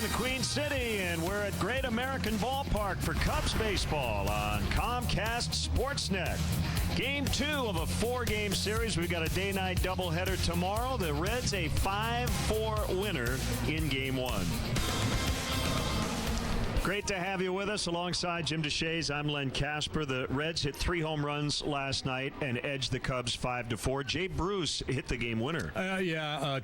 in the Queen City, and we're at Great American Ballpark for Cubs baseball on Comcast Sportsnet. Game 2 of a 4-game series. We've got a day-night doubleheader tomorrow. The Reds a 5-4 winner in Game 1. Great to have you with us. Alongside Jim DeShays, I'm Len Casper. The Reds hit 3 home runs last night and edged the Cubs 5-4. Jay Bruce hit the game winner.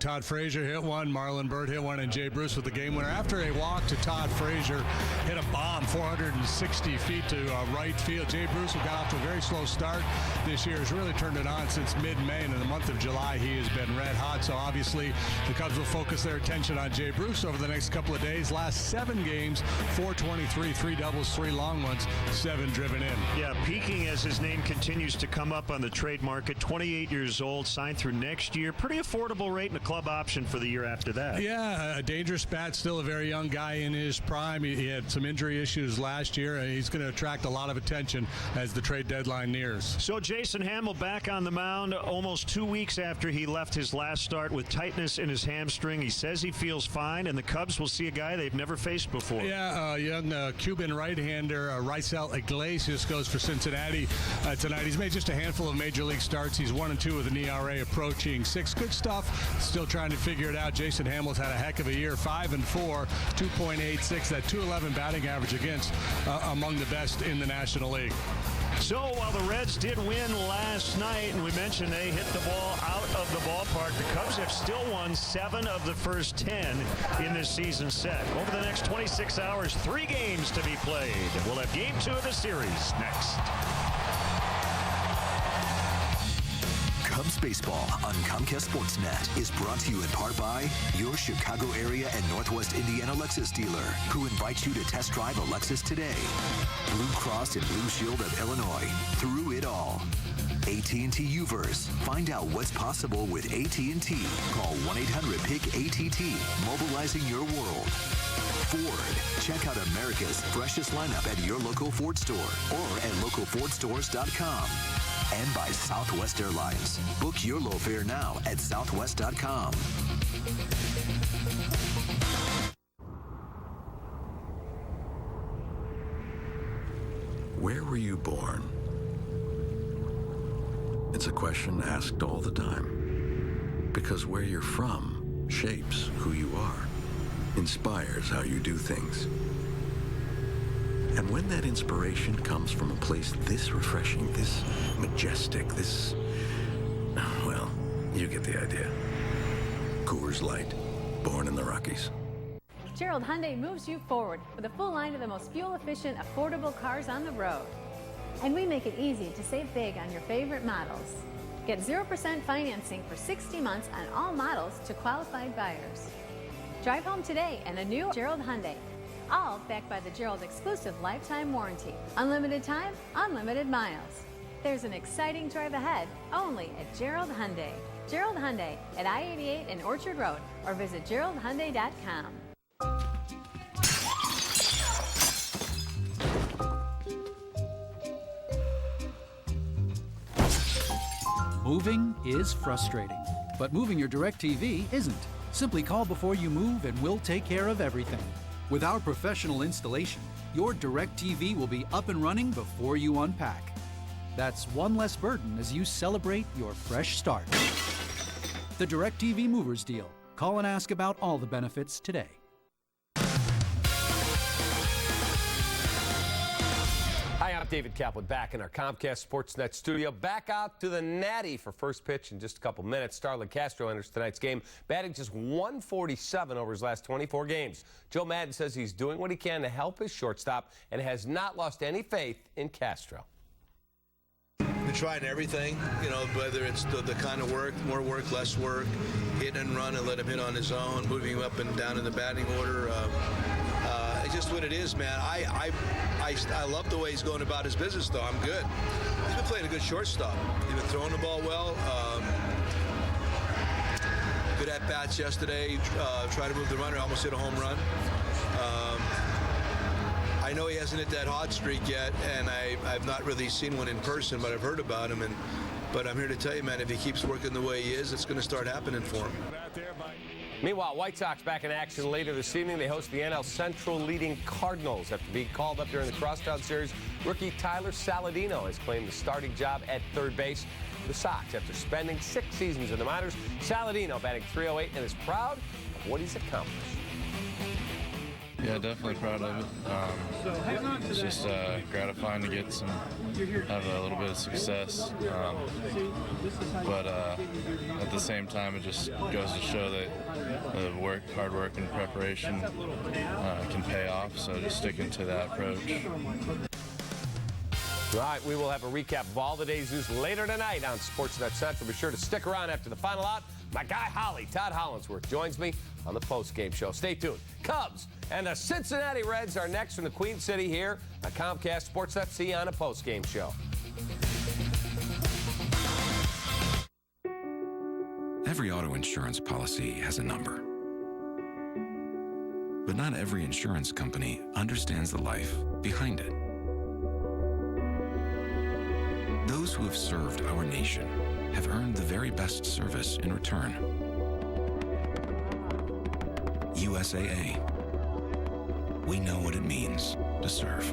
Todd Frazier hit one, Marlon Byrd hit one, and Jay Bruce with the game winner. After a walk to Todd Frazier, hit a bomb 460 feet to right field. Jay Bruce, who got off to a very slow start this year, has really turned it on since mid-May, and in the month of July, he has been red hot. So obviously, the Cubs will focus their attention on Jay Bruce over the next couple of days. Last 7 games, 423, 3 doubles, 3 long ones, 7 driven in. Yeah, peaking as his name continues to come up on the trade market. 28 years old, signed through next year. Pretty affordable rate and a club option for the year after that. Yeah, a dangerous bat, still a very young guy in his prime. He had some injury issues last year, and he's going to attract a lot of attention as the trade deadline nears. So Jason Hamill back on the mound almost 2 weeks after he left his last start with tightness in his hamstring. He says he feels fine, and the Cubs will see a guy they've never faced before. Yeah, young Cuban right-hander Raisel Iglesias goes for Cincinnati tonight. He's made just a handful of major league starts. He's 1-2 with an ERA approaching 6. Good stuff. Still trying to figure it out. Jason Hamill's had a heck of a year. 5-4, 2.86. That 211 batting average against among the best in the National League. So while the Reds did win last night, and we mentioned they hit the ball out of the ballpark, the Cubs have still won 7 of the first 10 in this season set. Over the next 26 hours, 3 games to be played. We'll have Game 2 of the series next. Cubs baseball on Comcast Sportsnet is brought to you in part by your Chicago area and Northwest Indiana Lexus dealer, who invites you to test drive a Lexus today. Blue Cross and Blue Shield of Illinois, through it all. AT&T Uverse. Find out what's possible with AT&T. Call 1-800-PIC-ATT, mobilizing your world. Ford. Check out America's freshest lineup at your local Ford store or at localfordstores.com. And by Southwest Airlines. Book your low fare now at southwest.com. Where were you born? It's a question asked all the time. Because where you're from shapes who you are, inspires how you do things. And when that inspiration comes from a place this refreshing, this majestic, this... well, you get the idea. Coors Light, born in the Rockies. Gerald Hyundai moves you forward with a full line of the most fuel-efficient, affordable cars on the road. And we make it easy to save big on your favorite models. Get 0% financing for 60 months on all models to qualified buyers. Drive home today in a new Gerald Hyundai. All backed by the Gerald exclusive lifetime warranty. Unlimited time, unlimited miles. There's an exciting drive ahead only at Gerald Hyundai. Gerald Hyundai at I-88 and Orchard Road, or visit geraldhyundai.com. Moving is frustrating, but moving your DirecTV isn't. Simply call before you move and we'll take care of everything. With our professional installation, your DirecTV will be up and running before you unpack. That's one less burden as you celebrate your fresh start. The DirecTV Movers Deal. Call and ask about all the benefits today. Hi, I'm David Kaplan, back in our Comcast Sportsnet studio. Back out to the Natty for first pitch in just a couple minutes. Starlin Castro enters tonight's game, batting just 147 over his last 24 games. Joe Maddon says he's doing what he can to help his shortstop and has not lost any faith in Castro. We're trying everything, you know, whether it's the kind of work, more work, less work, hit and run and let him hit on his own, moving him up and down in the batting order. It's just what it is, man. I love the way he's going about his business, though. I'm good. He's been playing a good shortstop. He's been throwing the ball well. Good at-bats yesterday. Tried to move the runner, almost hit a home run. I know he hasn't hit that hot streak yet, and I've not really seen one in person, but I've heard about him. But I'm here to tell you, man, if he keeps working the way he is, it's going to start happening for him. Meanwhile, White Sox back in action later this evening. They host the NL Central leading Cardinals. After being called up during the Crosstown Series, rookie Tyler Saladino has claimed the starting job at third base for the Sox after spending 6 seasons in the minors. Saladino batting .308 and is proud of what he's accomplished. Yeah, definitely proud of it. It's just gratifying to get have a little bit of success. But at the same time, it just goes to show that the hard work and preparation can pay off. So just sticking to that approach. All right, we will have a recap of all the day's news later tonight on Sportsnet Central. Be sure to stick around after the final out. My guy Holly, Todd Hollinsworth, joins me on the post-game show. Stay tuned. Cubs and the Cincinnati Reds are next from the Queen City here on Comcast Sportsnet. See you on a post-game show. Every auto insurance policy has a number. But not every insurance company understands the life behind it. Those who have served our nation have earned the very best service in return. USAA. We know what it means to serve.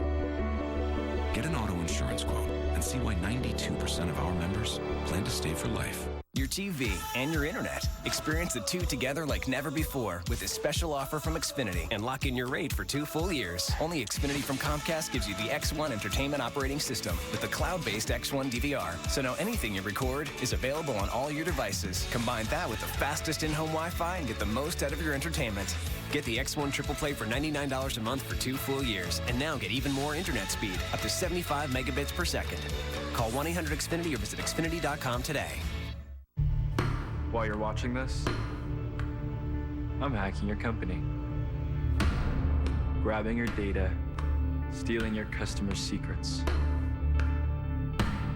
Get an auto insurance quote and see why 92% of our members plan to stay for life. Your TV and your internet. Experience the two together like never before with a special offer from Xfinity and lock in your rate for 2 full years. Only Xfinity from Comcast gives you the X1 entertainment operating system with the cloud-based X1 DVR. So now anything you record is available on all your devices. Combine that with the fastest in-home Wi-Fi and get the most out of your entertainment. Get the X1 Triple Play for $99 a month for 2 full years. And now get even more internet speed, up to 75 megabits per second. Call 1-800-XFINITY or visit Xfinity.com today. While you're watching this, I'm hacking your company. Grabbing your data, stealing your customers' secrets.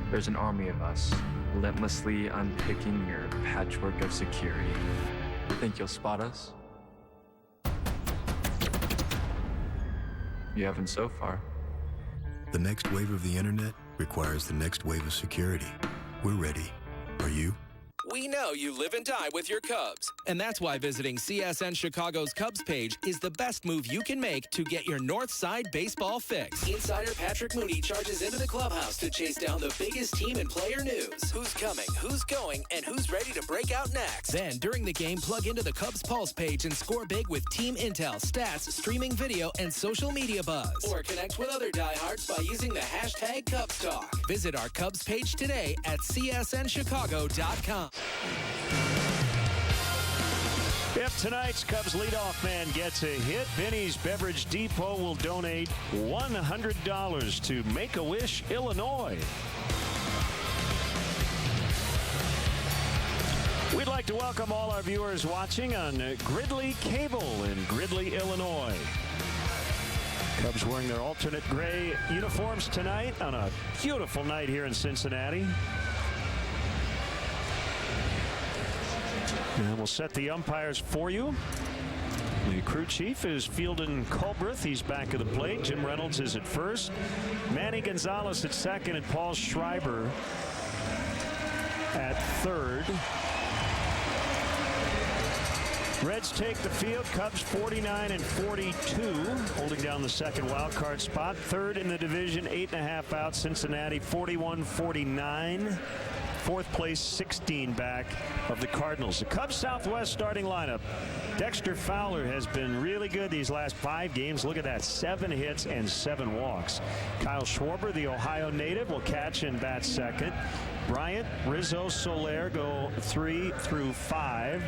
There's an army of us, relentlessly unpicking your patchwork of security. Think you'll spot us? You haven't so far. The next wave of the internet requires the next wave of security. We're ready. Are you? We know you live and die with your Cubs, and that's why visiting CSN Chicago's Cubs page is the best move you can make to get your North Side baseball fix. Insider Patrick Mooney charges into the clubhouse to chase down the biggest team and player news. Who's coming, who's going, and who's ready to break out next. Then, during the game, plug into the Cubs Pulse page and score big with team intel, stats, streaming video, and social media buzz. Or connect with other diehards by using the hashtag Cubs Talk. Visit our Cubs page today at csnchicago.com. If tonight's Cubs leadoff man gets a hit, Vinny's Beverage Depot will donate $100 to Make-A-Wish, Illinois. We'd like to welcome all our viewers watching on Gridley Cable in Gridley, Illinois. Cubs wearing their alternate gray uniforms tonight on a beautiful night here in Cincinnati. And we'll set the umpires for you. The crew chief is Fielden Culbreth. He's back at the plate. Jim Reynolds is at first. Manny Gonzalez at second, and Paul Schreiber at third. Reds take the field. Cubs 49 and 42, holding down the second wild card spot. Third in the division, 8.5 out. Cincinnati 41-49. Fourth place, 16 back of the Cardinals. The Cubs Southwest starting lineup. Dexter Fowler has been really good these last 5 games. Look at that, 7 hits and 7 walks. Kyle Schwarber, the Ohio native, will catch and bat second. Bryant, Rizzo, Soler go 3 through 5.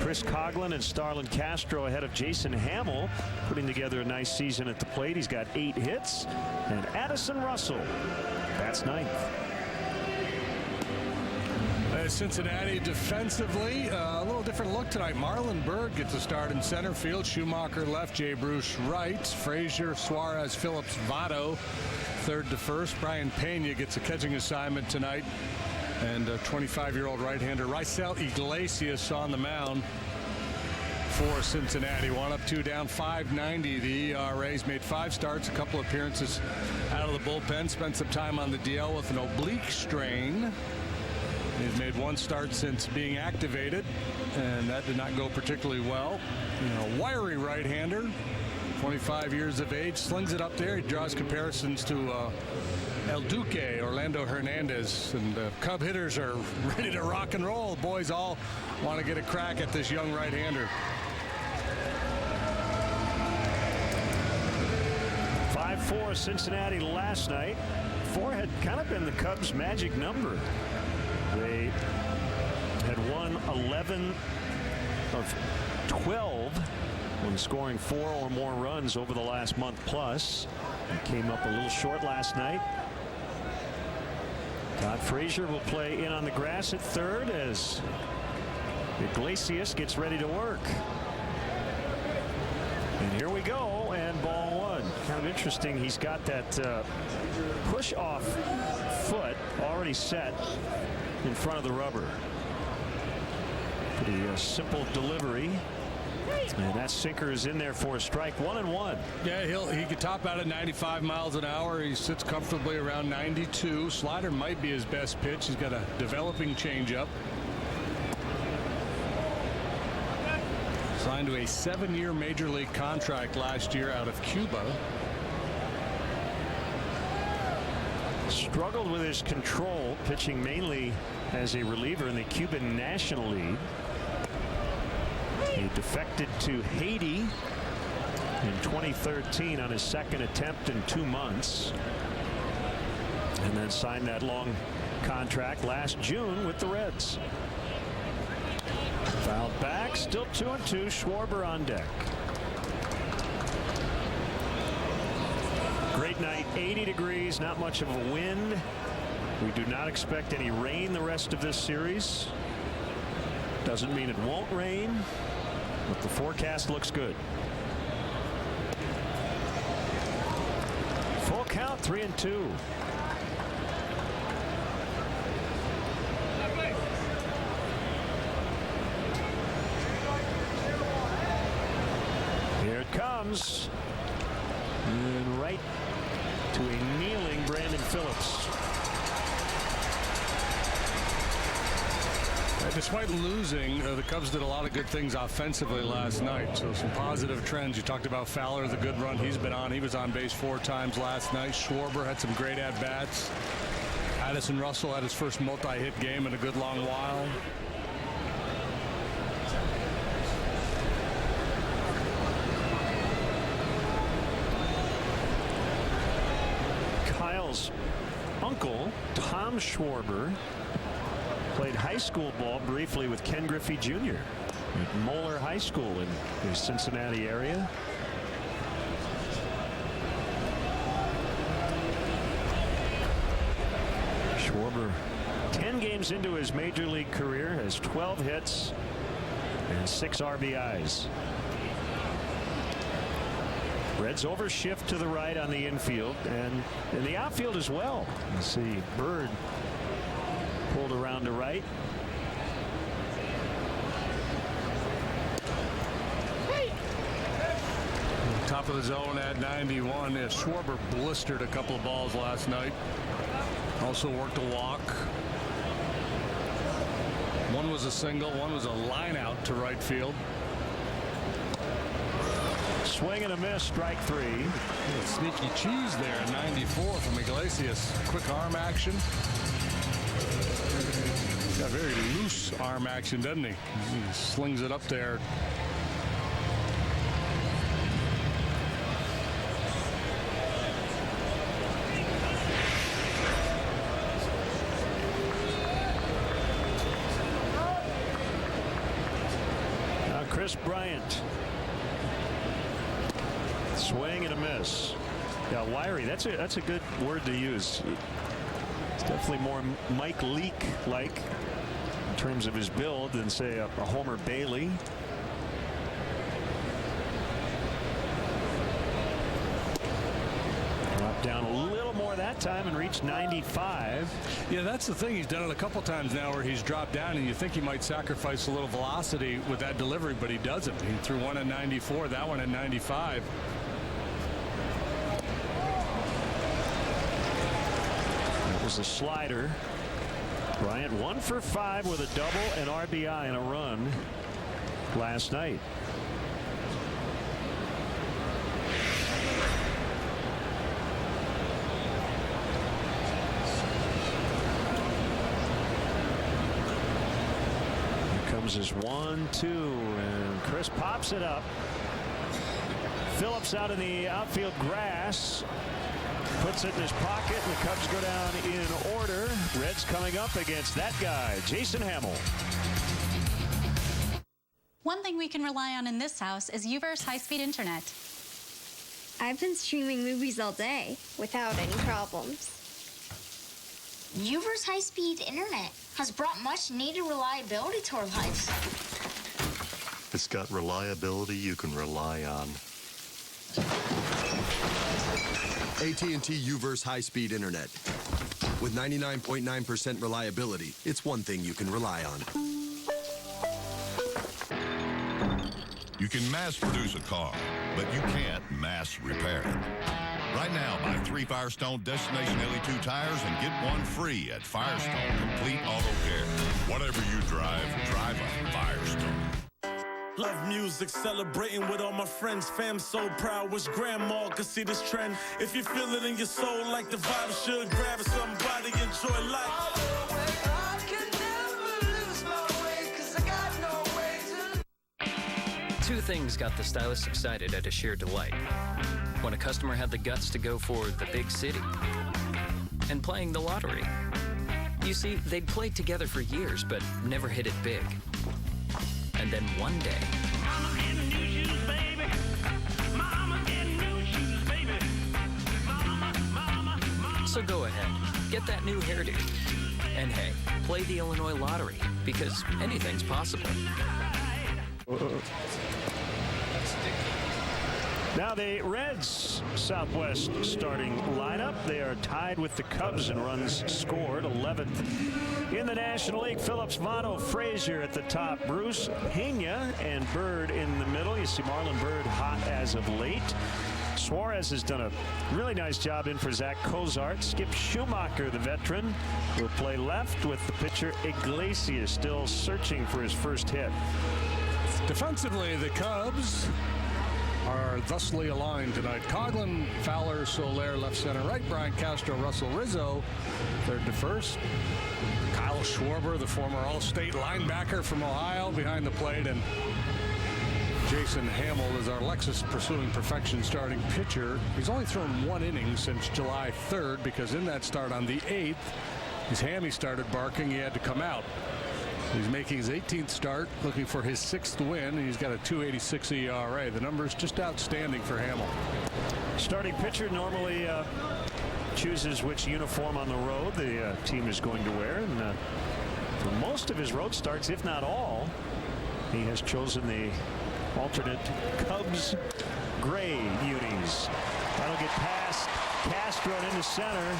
Chris Coughlin and Starlin Castro ahead of Jason Hamill, putting together a nice season at the plate. He's got 8 hits. And Addison Russell, that's 9th. Cincinnati defensively, a little different look tonight. Marlon Byrd gets a start in center field. Schumacher left, Jay Bruce right. Frazier, Suarez, Phillips, Votto third to first. Brian Pena gets a catching assignment tonight. And 25-year-old right-hander Raisel Iglesias on the mound for Cincinnati. 1 up, 2 down, 5.90. The ERA. He's made 5 starts, a couple appearances out of the bullpen. Spent some time on the DL with an oblique strain. He's made one start since being activated, and that did not go particularly well. Wiry right-hander, 25 years of age, slings it up there. He draws comparisons to El Duque, Orlando Hernandez, and the Cub hitters are ready to rock and roll. The boys all want to get a crack at this young right-hander. 5-4 Cincinnati last night. 4 had kind of been the Cubs' magic number. They had won 11 of 12 when scoring 4 or more runs over the last month plus. They came up a little short last night. Todd Frazier will play in on the grass at third as Iglesias gets ready to work. And here we go, and ball one. Kind of interesting. He's got that push off foot already set in front of the rubber. Pretty simple delivery. And that sinker is in there for a strike. 1-1. Yeah, he could top out at 95 miles an hour. He sits comfortably around 92. Slider might be his best pitch. He's got a developing changeup. Signed to a 7-year major league contract last year out of Cuba. Struggled with his control, pitching mainly as a reliever in the Cuban National League. He defected to Haiti in 2013 on his second attempt in 2 months, and then signed that long contract last June with the Reds. Fouled back, still 2-2. Schwarber on deck. Great night, 80 degrees, not much of a wind. We do not expect any rain the rest of this series. Doesn't mean it won't rain, but the forecast looks good. Full count, 3-2. Here it comes. And right to a kneeling Brandon Phillips. Despite losing, the Cubs did a lot of good things offensively last night. So some positive trends. You talked about Fowler, the good run he's been on. He was on base 4 times last night. Schwarber had some great at-bats. Addison Russell had his first multi-hit game in a good long while. Kyle's uncle, Tom Schwarber, played high school ball briefly with Ken Griffey Jr. at Moeller High School in the Cincinnati area. Schwarber, 10 games into his major league career, has 12 hits and 6 RBIs. Reds overshift to the right on the infield and in the outfield as well. You see Bird pulled around to right. Top of the zone at 91. Schwarber blistered a couple of balls last night. Also worked a walk. One was a single, one was a line out to right field. Swing and a miss, strike 3. Sneaky cheese there at 94 from Iglesias. Quick arm action. He's got very loose arm action, doesn't he? He slings it up there. Now Chris Bryant. Swing and a miss. Yeah, wiry. That's a good word to use. It's definitely more Mike Leake-like in terms of his build than, say, a Homer Bailey. Dropped down a little more that time and reached 95. Yeah, that's the thing. He's done it a couple times now where he's dropped down, and you think he might sacrifice a little velocity with that delivery, but he doesn't. He threw one at 94, that one at 95. Was a slider Bryant 1 for 5 with a double and RBI and a run last night. Here comes his 1-2, and Chris pops it up. Phillips out in the outfield grass. Puts it in his pocket, and the Cubs go down in order. Reds coming up against that guy, Jason Hamill. One thing we can rely on in this house is UVerse high-speed internet. I've been streaming movies all day without any problems. UVerse high-speed internet has brought much-needed reliability to our lives. It's got reliability you can rely on. AT&T UVerse high-speed internet. With 99.9% reliability, it's one thing you can rely on. You can mass produce a car, but you can't mass repair it. Right now, buy 3 Firestone Destination LE2 tires and get one free at Firestone Complete Auto Care. Whatever you drive, drive a Firestone. Love music, celebrating with all my friends. Fam so proud, wish grandma could see this trend. If you feel it in your soul like the vibe should, grab somebody, enjoy life. Two things got the stylists excited at a sheer delight. When a customer had the guts to go for the big city and playing the lottery. You see, they'd played together for years, but never hit it big. And then one day, Mama getting new shoes, baby. Mama getting new shoes, baby. Mama. So go ahead, get that new hairdo. And hey, play the Illinois lottery, because anything's possible. Now the Reds Southwest starting lineup. They are tied with the Cubs in runs scored, 11th in the National League. Phillips, Votto, Frazier at the top. Bruce, Pena, and Bird in the middle. You see Marlon Bird hot as of late. Suarez has done a really nice job in for Zach Cozart. Skip Schumacher, the veteran, will play left with the pitcher Iglesias still searching for his first hit. Defensively, the Cubs are thusly aligned tonight. Coughlin, Fowler, Soler, left, center, right. Brian Castro, Russell Rizzo, third to first. Kyle Schwarber, the former All-State linebacker from Ohio, behind the plate. And Jason Hamill is our Lexus Pursuing Perfection starting pitcher. He's only thrown 1 inning since July 3rd because in that start on the 8th, his hammy started barking. He had to come out. He's making his 18th start, looking for his 6th win, and he's got a 2.86 ERA. The number's just outstanding for Hamill. Starting pitcher normally chooses which uniform on the road the team is going to wear, and for most of his road starts, if not all, he has chosen the alternate Cubs gray unis. That'll get past Castro and into center.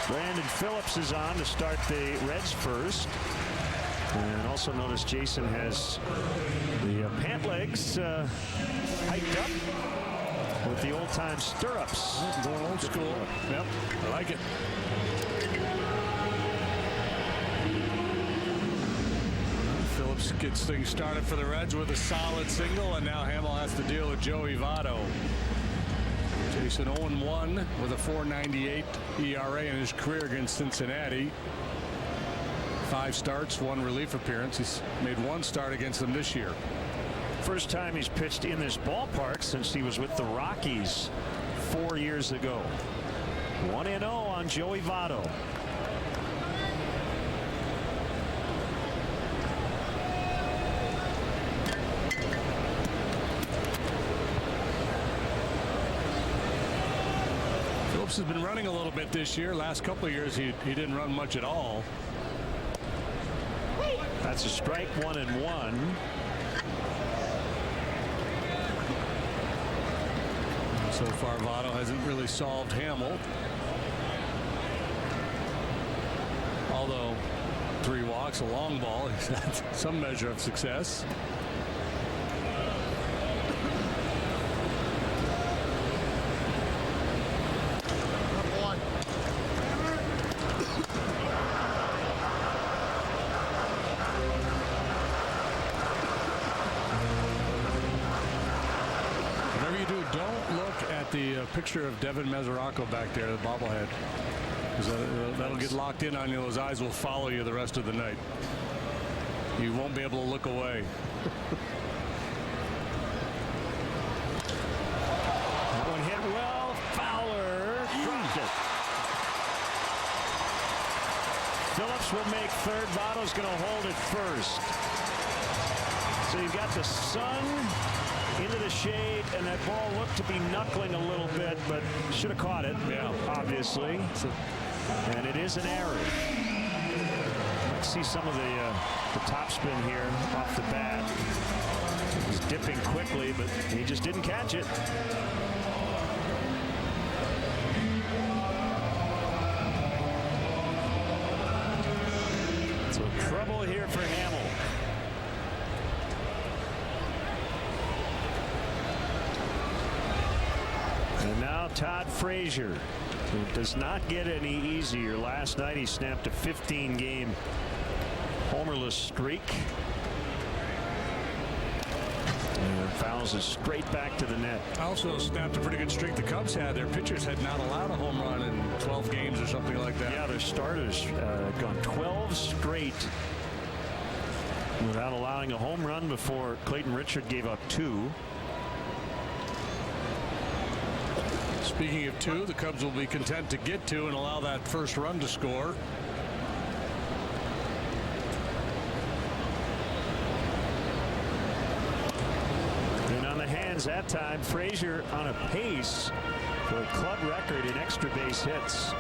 Brandon Phillips is on to start the Reds first. And also notice Jason has the pant legs hiked up with the old-time stirrups. Going old school. Yep, I like it. Phillips gets things started for the Reds with a solid single, and now Hamill has to deal with Joey Votto. Jason 0-1 with a 4.98 ERA in his career against Cincinnati. 5 starts, 1 relief appearance. He's made 1 start against them this year. First time he's pitched in this ballpark since he was with the Rockies 4 years ago. 1-0 on Joey Votto. Phillips has been running a little bit this year. Last couple of years he didn't run much at all. That's a strike, 1-1. So far, Votto hasn't really solved Hamill. Although 3 walks, a long ball, he's had some measure of success. do, don't look at the picture of Devin Mesoraco back there, the bobblehead. Because that'll get locked in on you. Those eyes will follow you the rest of the night. You won't be able to look away. That one hit well. Fowler dropped it. Phillips will make third. Votto's going to hold it first. So you've got the sun into the shade, and that ball looked to be knuckling a little bit, but should have caught it. Yeah, obviously. And it is an error. Let's see some of the topspin here off the bat. He's dipping quickly, but he just didn't catch it. So trouble here for Hamill. And now Todd Frazier, who does not get any easier. Last night he snapped a 15-game homerless streak. And fouls it straight back to the net. Also snapped a pretty good streak the Cubs had. Their pitchers had not allowed a home run in 12 games or something like that. Yeah, their starters gone 12 straight without allowing a home run before Clayton Richard gave up 2. Speaking of 2, the Cubs will be content to get 2 and allow that first run to score. And on the hands that time, Frazier on a pace for a club record in extra base hits.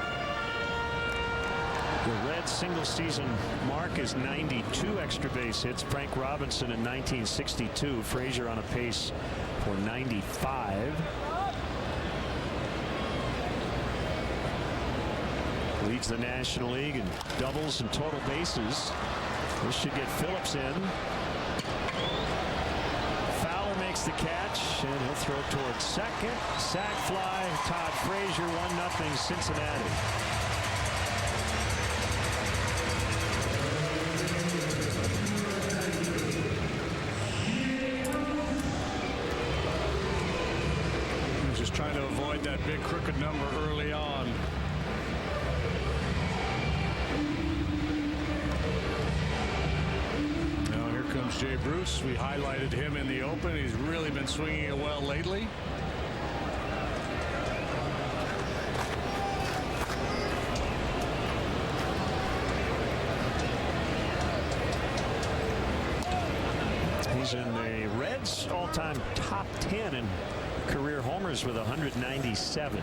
The Reds' single season mark is 92 extra base hits. Frank Robinson in 1962. Frazier on a pace for 95. Leads the National League in doubles and total bases. This should get Phillips in. Fowler makes the catch, and he'll throw towards second. Sac fly. Todd Frazier, 1-0 Cincinnati. Just trying to avoid that big crooked number early on. Jay Bruce, we highlighted him in the open. He's really been swinging it well lately. He's in the Reds all-time top 10 in career homers with 197.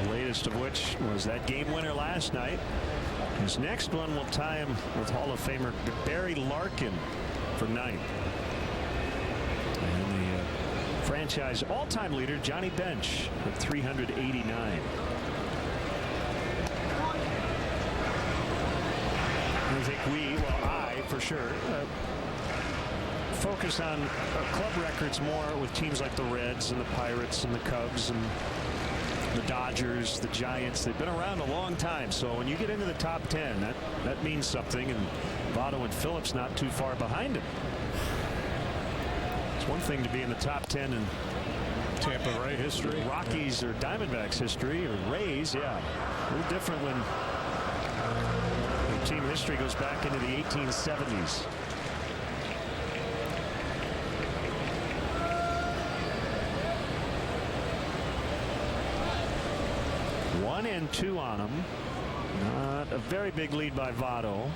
The latest of which was that game winner last night. His next one will tie him with Hall of Famer Barry Larkin for 9th. And the franchise all-time leader Johnny Bench with 389. I think I for sure focus on club records more with teams like the Reds and the Pirates and the Cubs and the Dodgers, the Giants. They've been around a long time, so when you get into the top 10, that means something, and Votto and Phillips not too far behind him. It's one thing to be in the top 10 in Tampa Ray history, Rockies or Diamondbacks history, or Rays. Yeah, a little different when team history goes back into the 1870s. And 2 on him. Not a very big lead by Votto.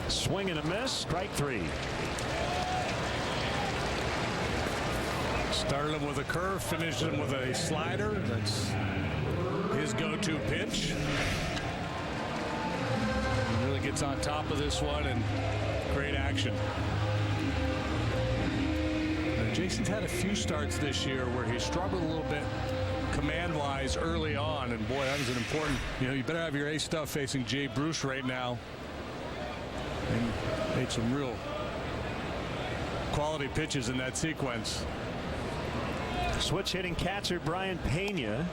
Swing and a miss. Strike 3. Started him with a curve, finished him with a slider. That's his go-to pitch. He really gets on top of this one and great action. Jason's had a few starts this year where he struggled a little bit command-wise early on, and boy, that was an important, you better have your ace stuff facing Jay Bruce right now. And made some real quality pitches in that sequence. Switch hitting catcher Brian Pena.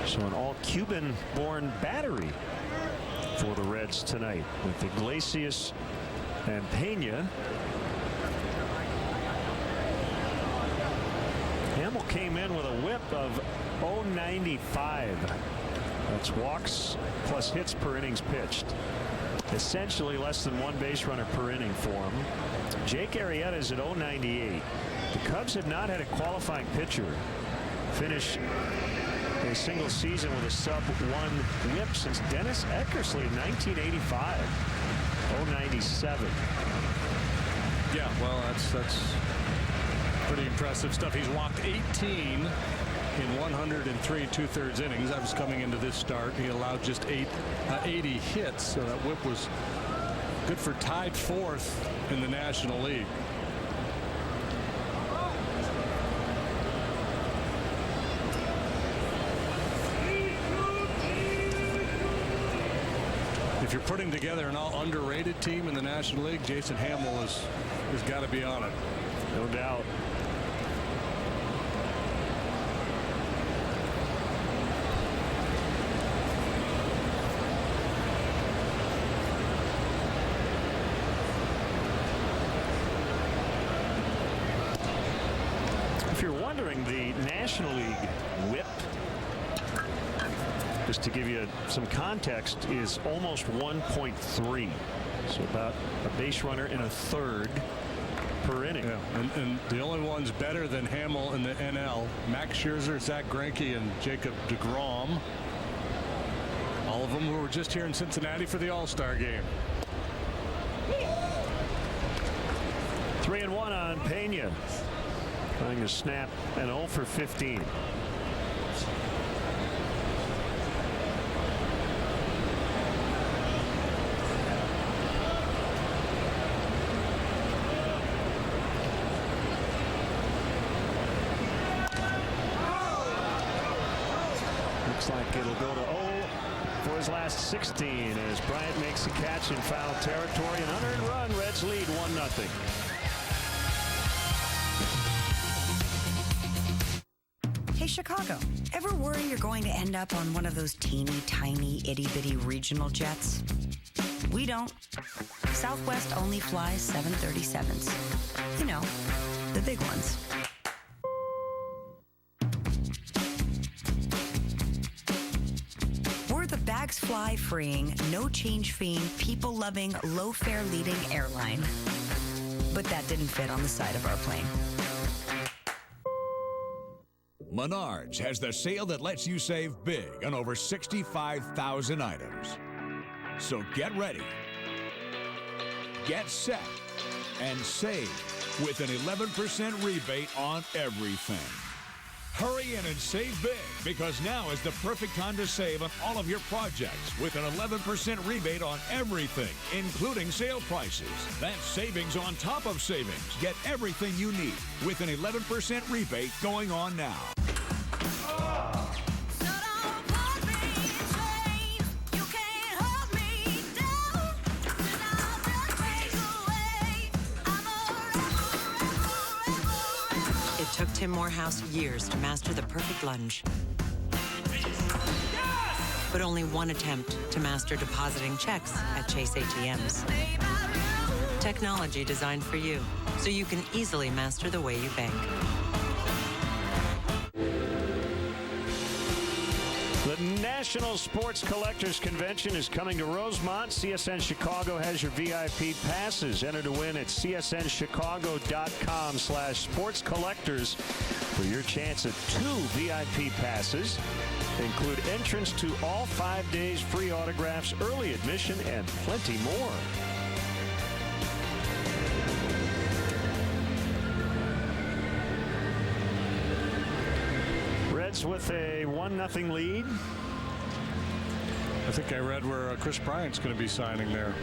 So an all-Cuban born battery for the Reds tonight with Iglesias and Pena. Hamill came in with a whip of 0.95. That's walks plus hits per innings pitched. Essentially less than one base runner per inning for him. Jake Arrieta is at 0.98. The Cubs have not had a qualifying pitcher finish a single season with a sub-1 whip since Dennis Eckersley in 1985. 0.97. Yeah, well, that's pretty impressive stuff. He's walked 18 in 103 2/3 innings. That was coming into this start. He allowed just 80 hits, so that whip was good for tied 4th in the National League. If you're putting together an underrated team in the National League, Jason Hamill has got to be on it. No doubt. If you're wondering, the National League whip, just to give you some context, is almost 1.3. So about a base runner in a third per inning. Yeah, and the only ones better than Hamill in the NL, Max Scherzer, Zach Greinke, and Jacob deGrom. All of them who were just here in Cincinnati for the All-Star game. 3-1 on Pena. Trying to snap an 0 for 15. Looks like it'll go to 0 for his last 16 as Bryant makes a catch in foul territory. An unearned run. Reds lead 1-0. Hey, Chicago, ever worry you're going to end up on one of those teeny tiny itty bitty regional jets? We don't. Southwest only flies 737s. You know, the big ones. We're the bags fly freeing, no change feeing, people loving, low fare leading airline. But that didn't fit on the side of our plane. Menards has the sale that lets you save big on over 65,000 items. So get ready, get set, and save with an 11% rebate on everything. Hurry in and save big, because now is the perfect time to save on all of your projects with an 11% rebate on everything, including sale prices. That's savings on top of savings. Get everything you need with an 11% rebate going on now. It took Tim Morehouse years to master the perfect lunge. But only one attempt to master depositing checks at Chase ATMs. Technology designed for you, so you can easily master the way you bank. The National Sports Collectors Convention is coming to Rosemont. CSN Chicago has your VIP passes. Enter to win at csnchicago.com/sportscollectors for your chance at 2 VIP passes. They include entrance to all 5 days, free autographs, early admission, and plenty more. Reds with a 1-0 lead. I think I read where Chris Bryant's going to be signing there.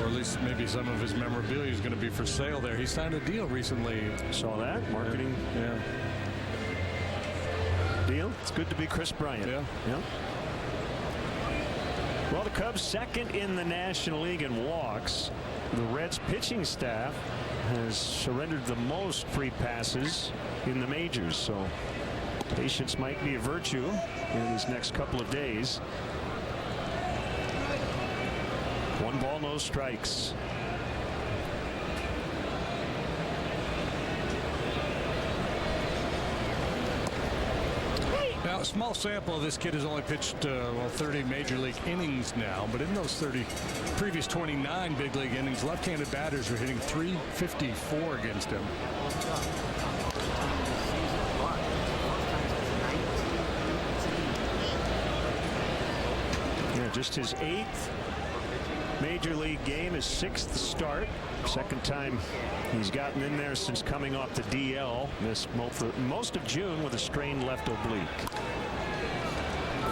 Or at least maybe some of his memorabilia is going to be for sale there. He signed a deal recently. Saw that. Marketing. Yeah. Deal. It's good to be Chris Bryant. Yeah. Yeah. Well, the Cubs second in the National League in walks. The Reds pitching staff has surrendered the most free passes in the majors, so patience might be a virtue in these next couple of days. 1 ball, no strikes. Now, a small sample of this kid has only pitched 30 major league innings now, but in those previous 29 big league innings, left-handed batters were hitting .354 against him. Yeah, just his 8th major league game, his 6th start. Second time he's gotten in there since coming off the DL. Missed most of June with a strained left oblique.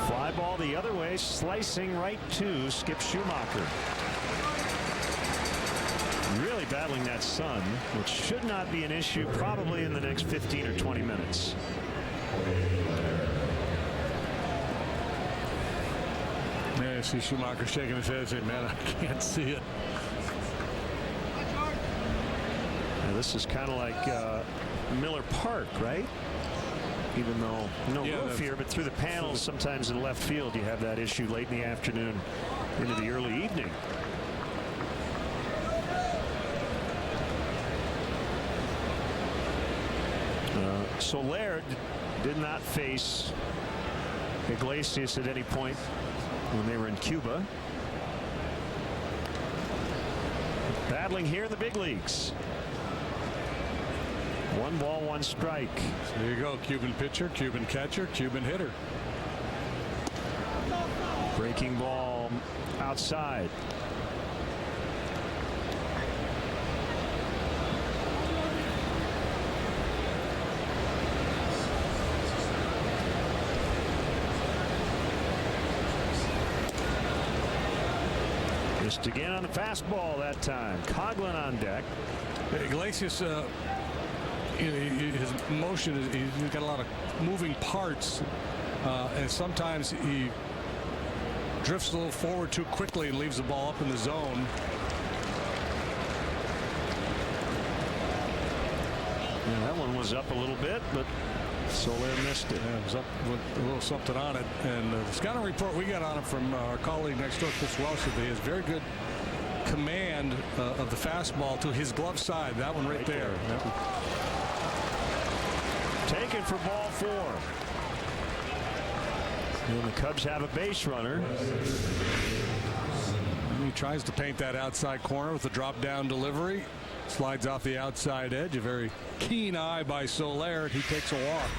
Fly ball the other way, slicing right to Skip Schumacher. Really battling that sun, which should not be an issue probably in the next 15 or 20 minutes. Yeah, I see Schumacher shaking his head saying, man, I can't see it. Now, this is kind of like Miller Park, right? Even though no roof here, but through the panels, sometimes in left field, you have that issue late in the afternoon into the early evening. Soler did not face Iglesias at any point when they were in Cuba. Battling here in the big leagues. 1 ball, 1 strike. So there you go. Cuban pitcher, Cuban catcher, Cuban hitter. Breaking ball outside. Missed again on the fastball that time. Coughlin on deck. Iglesias, his motion is he's got a lot of moving parts, and sometimes he drifts a little forward too quickly and leaves the ball up in the zone. Yeah, that one was up a little bit, but Soler missed it. Yeah, it was up with a little something on it. And the scouting report we got on him from our colleague next door, Chris Welsh, that he has very good command of the fastball to his glove side. That one right there. Yep. Taken for ball 4. And the Cubs have a base runner. He tries to paint that outside corner with a drop down delivery. Slides off the outside edge. A very keen eye by Soler. He takes a walk.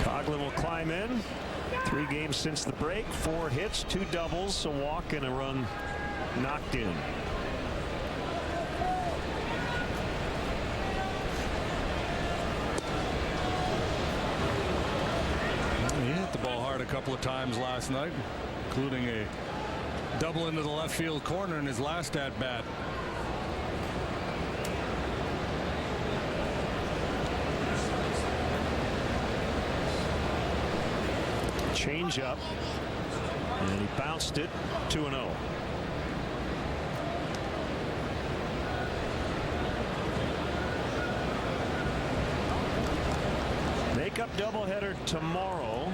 Coughlin will climb in. 3 games since the break. 4 hits, 2 doubles, a walk, and a run knocked in. A couple of times last night, including a double into the left field corner in his last at bat. Change up, and he bounced it 2-0. Makeup doubleheader tomorrow.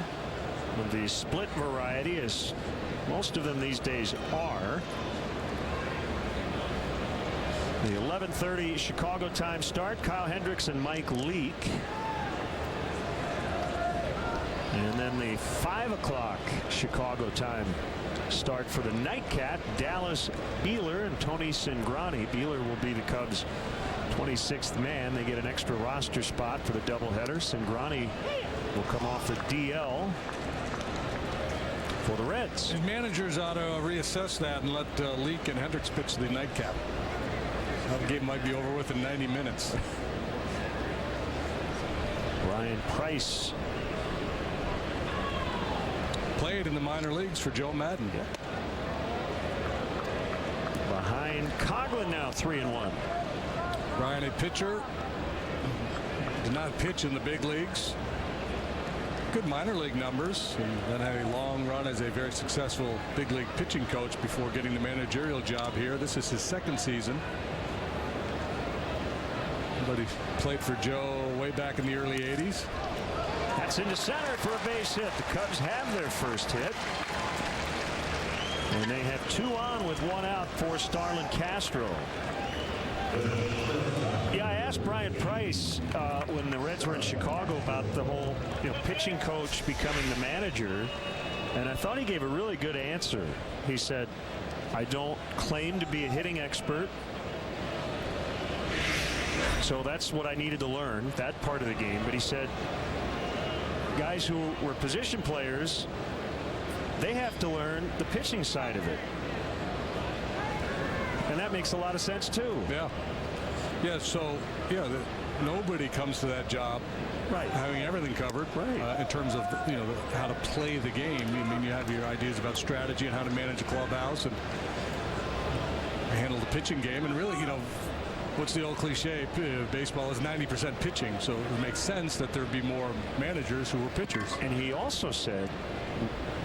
The split variety, as most of them these days are. The 11:30 Chicago time start. Kyle Hendricks and Mike Leake. And then the 5 o'clock Chicago time start for the nightcap. Dallas Beeler and Tony Cingrani. Beeler will be the Cubs' 26th man. They get an extra roster spot for the doubleheader. Cingrani will come off the DL for the Reds. And managers ought to reassess that and let Leake and Hendricks pitch the nightcap. That game might be over with in 90 minutes. Ryan Price played in the minor leagues for Joe Madden. Yeah. Behind Coughlin now, 3-1. Ryan, a pitcher, did not pitch in the big leagues. Good minor league numbers, and then had a long run as a very successful big league pitching coach before getting the managerial job here. This is his 2nd season. But he played for Joe way back in the early 80s. That's into center for a base hit. The Cubs have their first hit. And they have 2 on with 1 out for Starlin Castro. Yeah, I asked Brian Price when the Reds were in Chicago about the whole pitching coach becoming the manager, and I thought he gave a really good answer. He said, I don't claim to be a hitting expert, so that's what I needed to learn, that part of the game. But he said guys who were position players, they have to learn the pitching side of it. And that makes a lot of sense too. Yeah, so nobody comes to that job having everything covered in terms of how to play the game. I mean, you have your ideas about strategy and how to manage a clubhouse and handle the pitching game, and really, what's the old cliche? Baseball is 90% pitching, so it makes sense that there'd be more managers who were pitchers. And he also said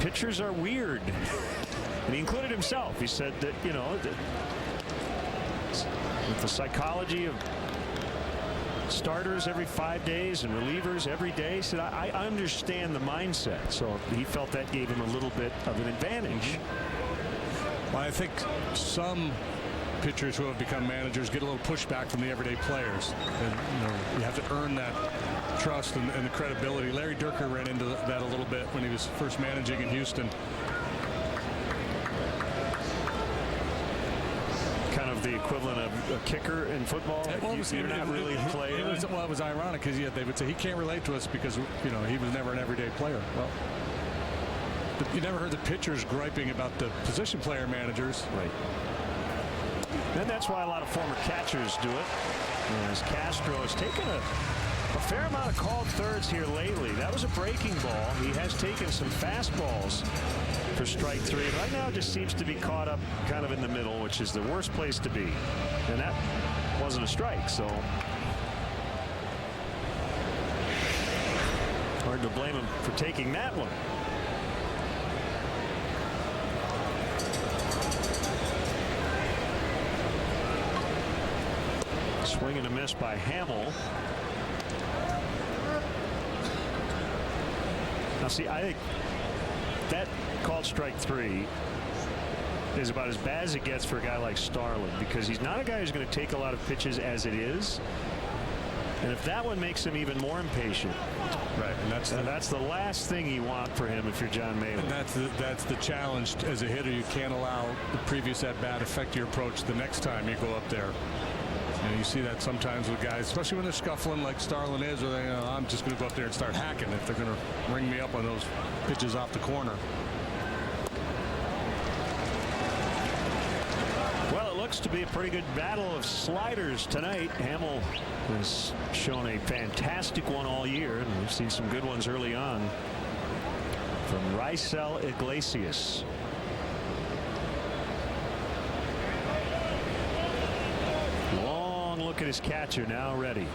pitchers are weird, and he included himself. He said that with the psychology of starters every 5 days and relievers every day, he said I understand the mindset. So he felt that gave him a little bit of an advantage. Well, I think some pitchers who have become managers get a little pushback from the everyday players, and you have to earn that trust and the credibility. Larry Dierker ran into that a little bit when he was first managing in Houston. Kind of the equivalent of a kicker in football. You're not really playing. It was ironic because they would say he can't relate to us because he was never an everyday player. Well, you never heard the pitchers griping about the position player managers. Right. And that's why a lot of former catchers do it. As Castro has taken a fair amount of called thirds here lately. That was a breaking ball. He has taken some fastballs for strike 3. Right now it just seems to be caught up kind of in the middle, which is the worst place to be. And that wasn't a strike, so hard to blame him for taking that one. Swing and a miss by Hamill. Now see, I think that called strike 3 is about as bad as it gets for a guy like Starlin, because he's not a guy who's going to take a lot of pitches as it is. And if that one makes him even more impatient, and that's the last thing you want for him if you're John Malin. And that's the challenge as a hitter. You can't allow the previous at bat affect your approach the next time you go up there. And you see that sometimes with guys, especially when they're scuffling like Starlin is, or I'm just going to go up there and start hacking if they're going to ring me up on those pitches off the corner. Well, it looks to be a pretty good battle of sliders tonight. Hamill has shown a fantastic one all year, and we've seen some good ones early on from Raisel Iglesias. Look at his catcher now ready.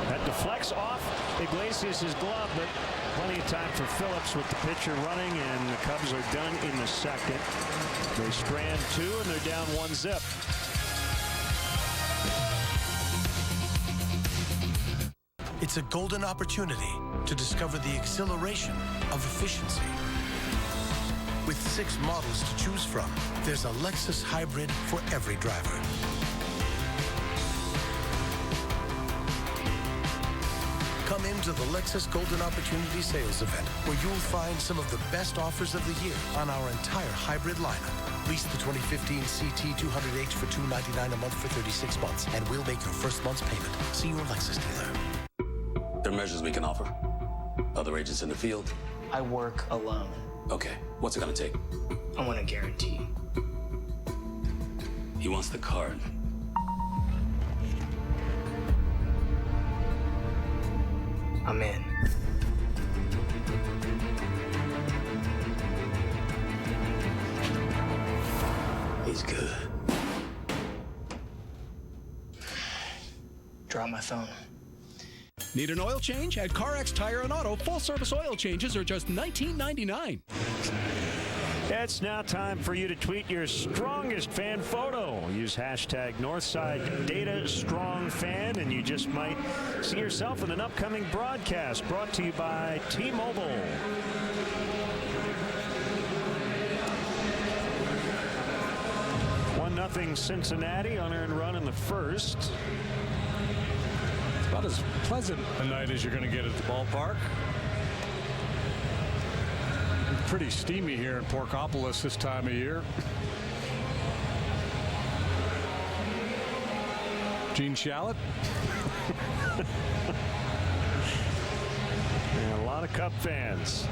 That deflects off Iglesias' glove, but plenty of time for Phillips with the pitcher running, and the Cubs are done in the second. They strand 2 and they're down 1-zip. It's a golden opportunity to discover the exhilaration of efficiency. With 6 models to choose from, there's a Lexus hybrid for every driver. Come into the Lexus Golden Opportunity Sales Event, where you'll find some of the best offers of the year on our entire hybrid lineup. Lease the 2015 CT 200H for $299 a month for 36 months, and we'll make your first month's payment. See your Lexus dealer. There are measures we can offer. Other agents in the field. I work alone. Okay, what's it gonna take? I want a guarantee. He wants the card. I'm in. He's good. Drop my phone. Need an oil change? At CarX Tire and Auto, full-service oil changes are just $19.99. It's now time for you to tweet your strongest fan photo. Use hashtag NorthsideDataStrongFan, and you just might see yourself in an upcoming broadcast brought to you by T-Mobile. 2-0 Cincinnati. Unearned run in the first. It's about as pleasant a night as you're going to get at the ballpark. It's pretty steamy here in Porkopolis this time of year. Gene Shalit. And a lot of Cub fans.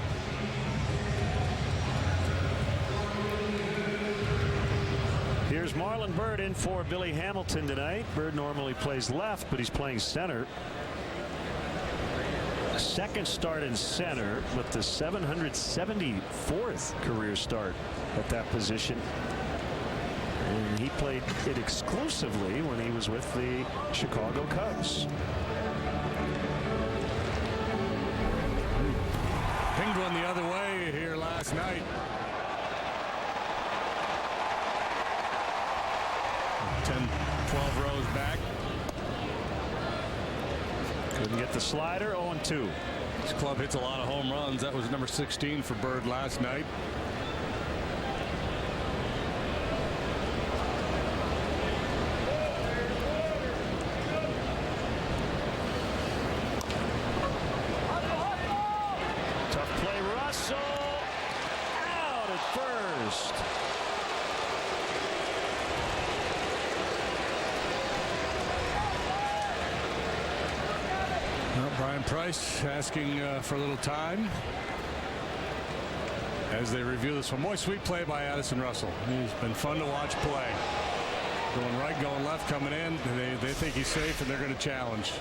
Here's Marlon Byrd in for Billy Hamilton tonight. Byrd normally plays left, but he's playing center. Second start in center, but the 774th career start at that position. And he played it exclusively when he was with the Chicago Cubs. Pinged one the other way here last night. 10, 12 rows back. Couldn't get the slider. 0-2. This club hits a lot of home runs. That was number 16 for Byrd last night. Tough play. Russell out at first. Brian Price asking for a little time as they review this one. Boy, sweet play by Addison Russell. He's been fun to watch play. Going right, going left, coming in. They think he's safe, and they're going to challenge.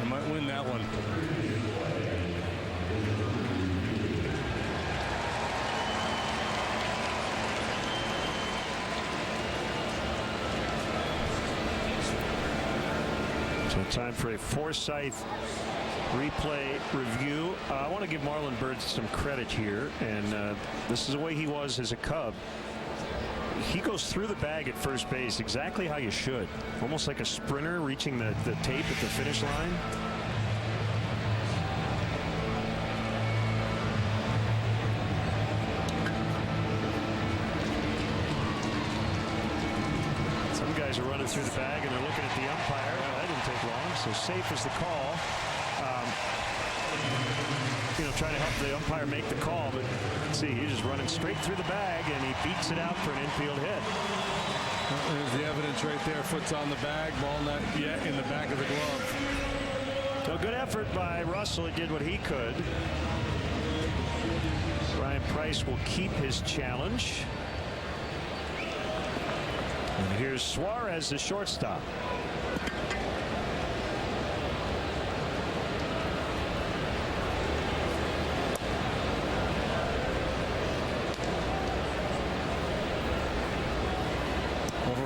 They might win that one. Time for a Forsyth replay review. I want to give Marlon Byrd some credit here, and this is the way he was as a Cub. He goes through the bag at first base exactly how you should, almost like a sprinter reaching the tape at the finish line. Some guys are running through the bag and they're looking at the umpire. Take long, so safe is the call. Trying to help the umpire make the call, but let's see, he's just running straight through the bag and he beats it out for an infield hit. There's the evidence right there. Foot's on the bag, ball not yet in the back of the glove. So good effort by Russell. He did what he could. Brian Price will keep his challenge. And here's Suarez, the shortstop.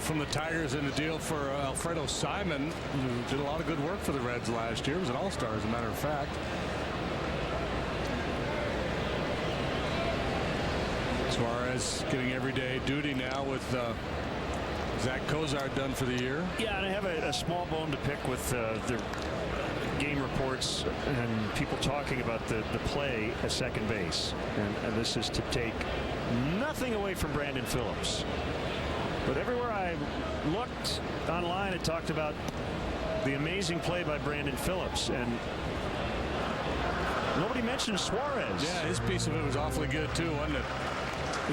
From the Tigers in the deal for Alfredo Simon, who did a lot of good work for the Reds last year. He was an all-star, as a matter of fact. Suarez getting everyday duty now with Zach Cozart done for the year. Yeah, and I have a small bone to pick with the game reports and people talking about the play at second base. And this is to take nothing away from Brandon Phillips. But everywhere I looked online, it talked about the amazing play by Brandon Phillips, and nobody mentioned Suarez. Yeah, his piece of it was awfully good too, wasn't it?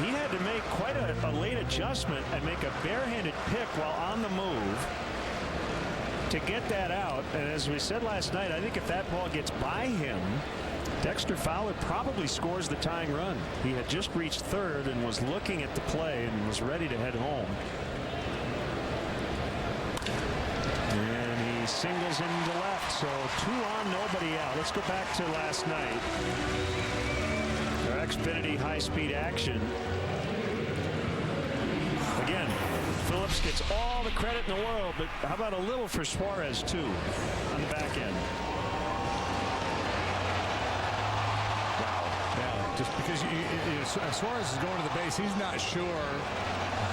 He had to make quite a late adjustment and make a barehanded pick while on the move to get that out. And as we said last night, I think if that ball gets by him, Dexter Fowler probably scores the tying run. He had just reached third and was looking at the play and was ready to head home. And he singles into left, so 2 on, nobody out. Let's go back to last night. Our Xfinity high-speed action. Again, Phillips gets all the credit in the world, but how about a little for Suarez, too, on the back end? Just because Suarez is going to the base, he's not sure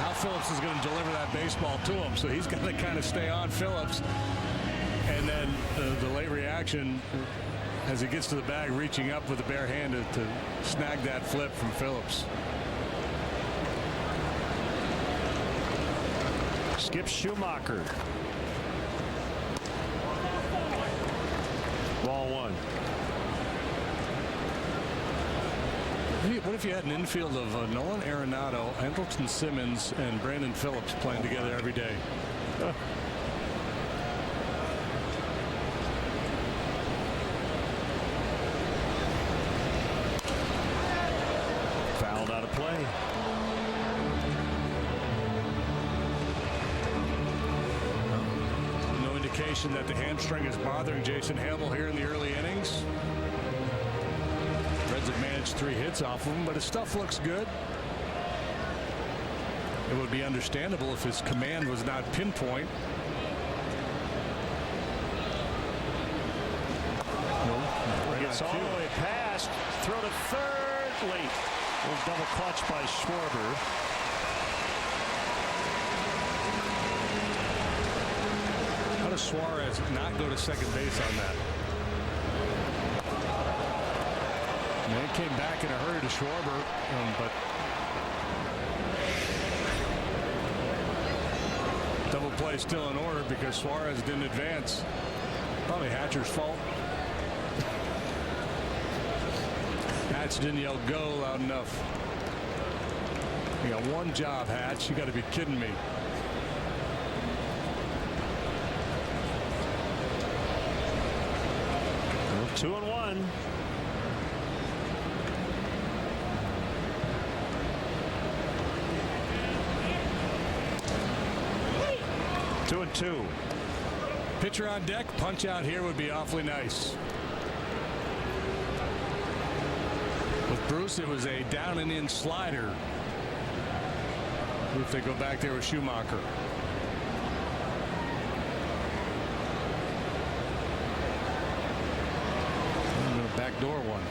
how Phillips is going to deliver that baseball to him. So he's got to kind of stay on Phillips. And then the late reaction as he gets to the bag, reaching up with the bare hand to snag that flip from Phillips. Skip Schumacher. Ball one. What if you had an infield of Nolan Arenado, Andrelton Simmons, and Brandon Phillips playing together every day? Fouled out of play. No indication that the hamstring is bothering Jason Hamill here in the early innings. Reds have managed 3 hits off of him, but his stuff looks good. It would be understandable if his command was not pinpoint. Gets all the way past. Throw to third. Late. A little double clutch by Schwarber. How does Suarez not go to second base on that? And it came back in a hurry to Schwarber, but double play still in order because Suarez didn't advance. Probably Hatcher's fault. Hatch didn't yell go loud enough. You got one job, Hatch. You got to be kidding me. Well, 2-1. Two and two. Pitcher on deck. Punch out here would be awfully nice. With Bruce, it was a down and in slider. If they go back there with Schumacher. I'm going to backdoor one.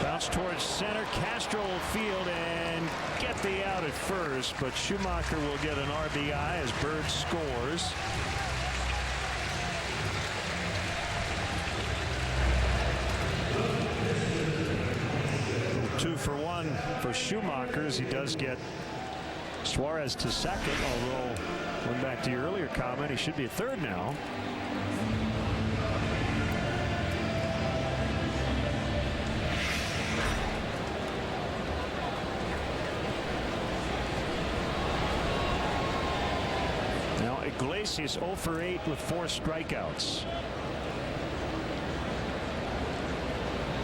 Bounce towards center. Castro will field and get the out at first, but Schumacher will get an RBI as Bird scores. Two for one for Schumacher as he does get Suarez to second, although going back to your earlier comment, he should be at third now. Now Iglesias 0 for 8 with 4 strikeouts.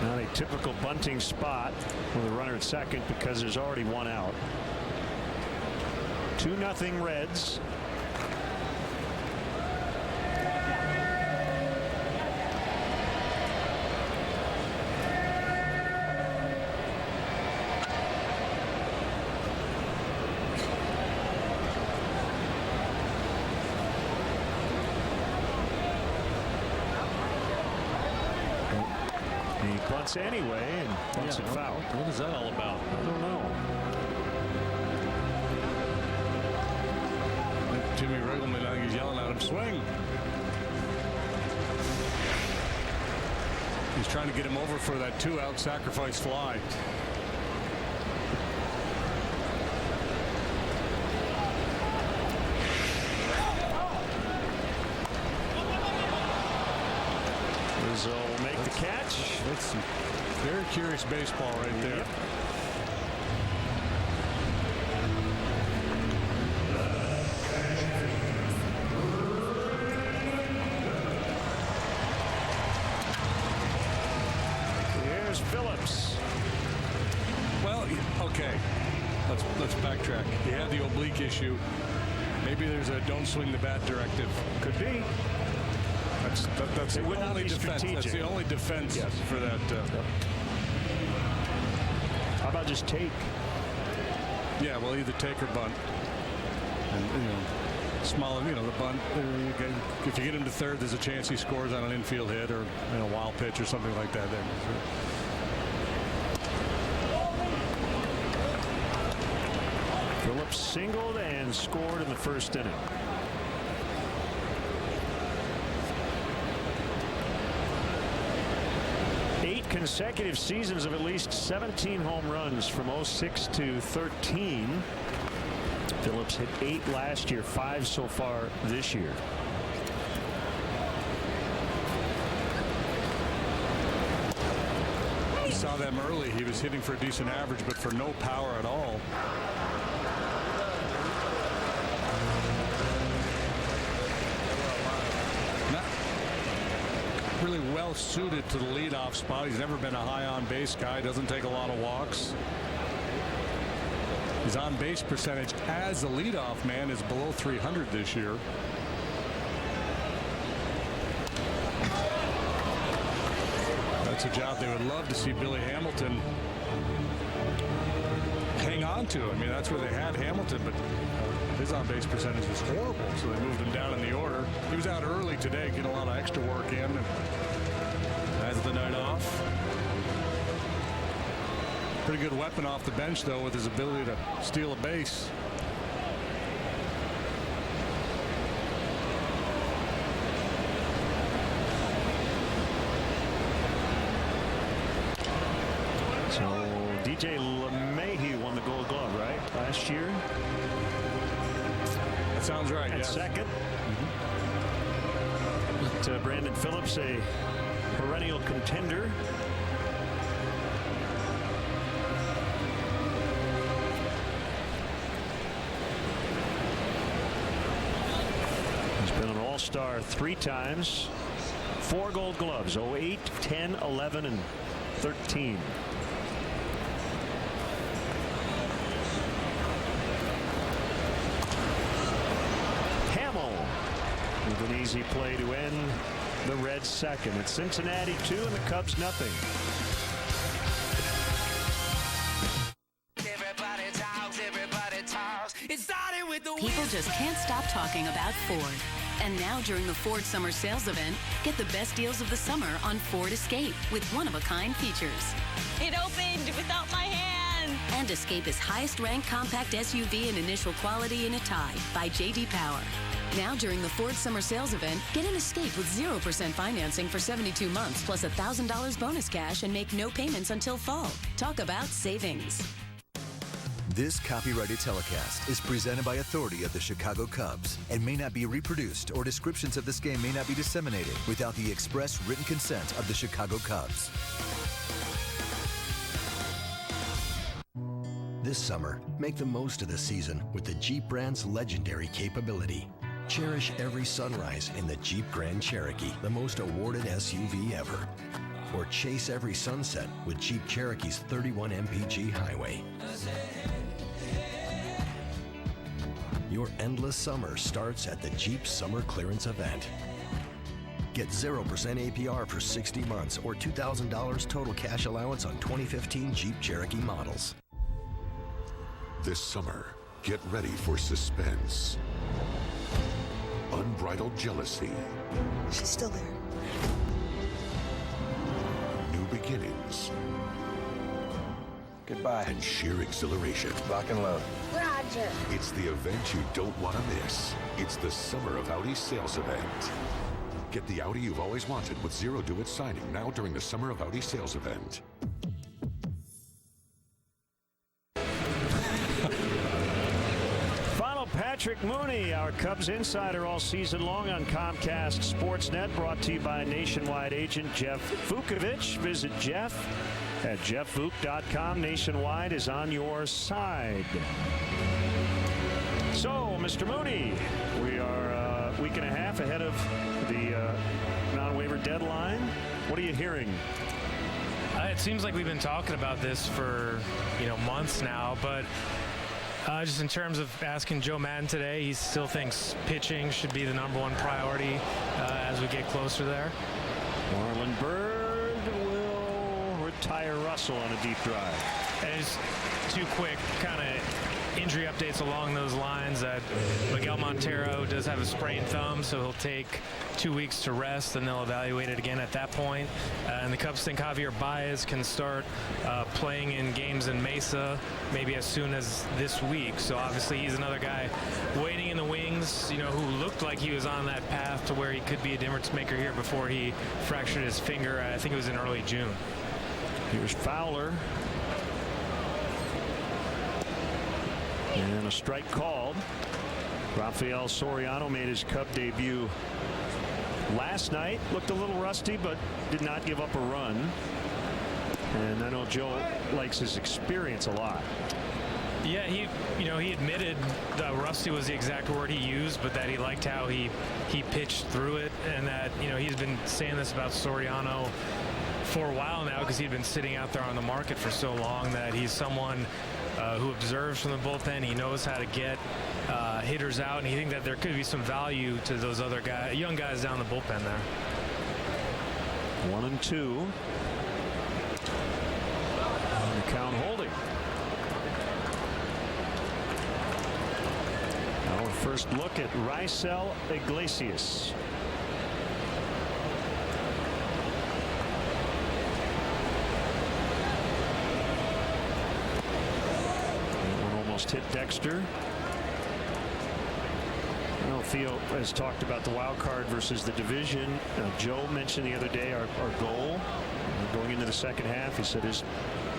Not a typical bunting spot with a runner at second because there's already one out. 2-0 Reds. Bunts anyway and bunts it foul. What is that all about? I don't know. Jimmy Riggleman, I think he's yelling at him, swing. He's trying to get him over for that 2-out sacrifice fly. Rizzo will make the catch. That's some very curious baseball right there. Yep. Here's Phillips. Well, okay. Let's backtrack. He had the oblique issue. Maybe there's a don't swing the bat directive. Could be. That's the only defense. That's the only defense for that. How about just take? Yeah, well, either take or bunt. And small, the bunt. If you get him to third, there's a chance he scores on an infield hit or a wild pitch or something like that. Phillips singled and scored in the first inning. consecutive seasons of at least 17 home runs from 06 to 13. Phillips hit 8 last year, 5 so far this year. We saw them early. He was hitting for a decent average, but for no power at all. Not really well suited to the leadoff spot. He's never been a high on base guy. Doesn't take a lot of walks. His on base percentage as a leadoff man is below 300 this year. That's a job they would love to see Billy Hamilton hang on to. I mean, that's where they had Hamilton, but his on base percentage was horrible, so they moved him down in the order. He was out early today, getting a lot of extra work in, and has the night off. Pretty good weapon off the bench, though, with his ability to steal a base. So DJ LeMahieu won the Gold Glove, right, last year? That sounds right. At yes. second. But Brandon Phillips, a perennial contender. Been an all-star 3 times, 4 Gold Gloves, 08, 10, 11, and 13. Hamill with an easy play to end the Reds' second. It's Cincinnati 2 and the Cubs nothing. People just can't stop talking about Ford. And now during the Ford Summer Sales Event, get the best deals of the summer on Ford Escape with one-of-a-kind features. It opened without my hand. And Escape is highest-ranked compact SUV in initial quality in a tie by J.D. Power. Now during the Ford Summer Sales Event, get an Escape with 0% financing for 72 months plus $1,000 bonus cash and make no payments until fall. Talk about savings. This copyrighted telecast is presented by authority of the Chicago Cubs and may not be reproduced, or descriptions of this game may not be disseminated without the express written consent of the Chicago Cubs. This summer, make the most of the season with the Jeep brand's legendary capability. Cherish every sunrise in the Jeep Grand Cherokee, the most awarded SUV ever. Or chase every sunset with Jeep Cherokee's 31 mpg highway. Your endless summer starts at the Jeep Summer Clearance Event. Get 0% APR for 60 months or $2,000 total cash allowance on 2015 Jeep Cherokee models. This summer, get ready for suspense. Unbridled jealousy. She's still there. New beginnings. Goodbye. And sheer exhilaration. Lock and load. Roger. It's the event you don't want to miss. It's the Summer of Audi sales event. Get the Audi you've always wanted with zero due at signing now during the Summer of Audi sales event. Follow Patrick Mooney, our Cubs insider all season long on Comcast Sportsnet, brought to you by Nationwide agent Jeff Vukovich. Visit Jeff at jeffvuk.com. Nationwide is on your side. So, Mr. Mooney, we are a week and a half ahead of the non-waiver deadline. What are you hearing? It seems like we've been talking about this for months now, but just in terms of asking Joe Madden today, he still thinks pitching should be the #1 priority as we get closer there. Marlon Byrd will retire Russell on a deep drive. And just 2 quick kind of injury updates along those lines. That Miguel Montero does have a sprained thumb, so he'll take 2 weeks to rest, and they'll evaluate it again at that point. And the Cubs think Javier Baez can start playing in games in Mesa maybe as soon as this week. So obviously he's another guy waiting in the wings, who looked like he was on that path to where he could be a difference maker here before he fractured his finger. I think it was in early June. Here's Fowler. And a strike called. Rafael Soriano made his Cub debut last night. Looked a little rusty, but did not give up a run. And I know Joe likes his experience a lot. Yeah, he admitted that rusty was the exact word he used, but that he liked how he pitched through it, and that he's been saying this about Soriano for a while now because he'd been sitting out there on the market for so long, that he's someone who observes from the bullpen. He knows how to get hitters out, and he thinks that there could be some value to those other young guys down the bullpen there. 1-2. And the count holding. Our first look at Raisel Iglesias. That one almost hit Dexter. I know Theo has talked about the wild card versus the division. Joe mentioned the other day our goal going into the second half, he said, is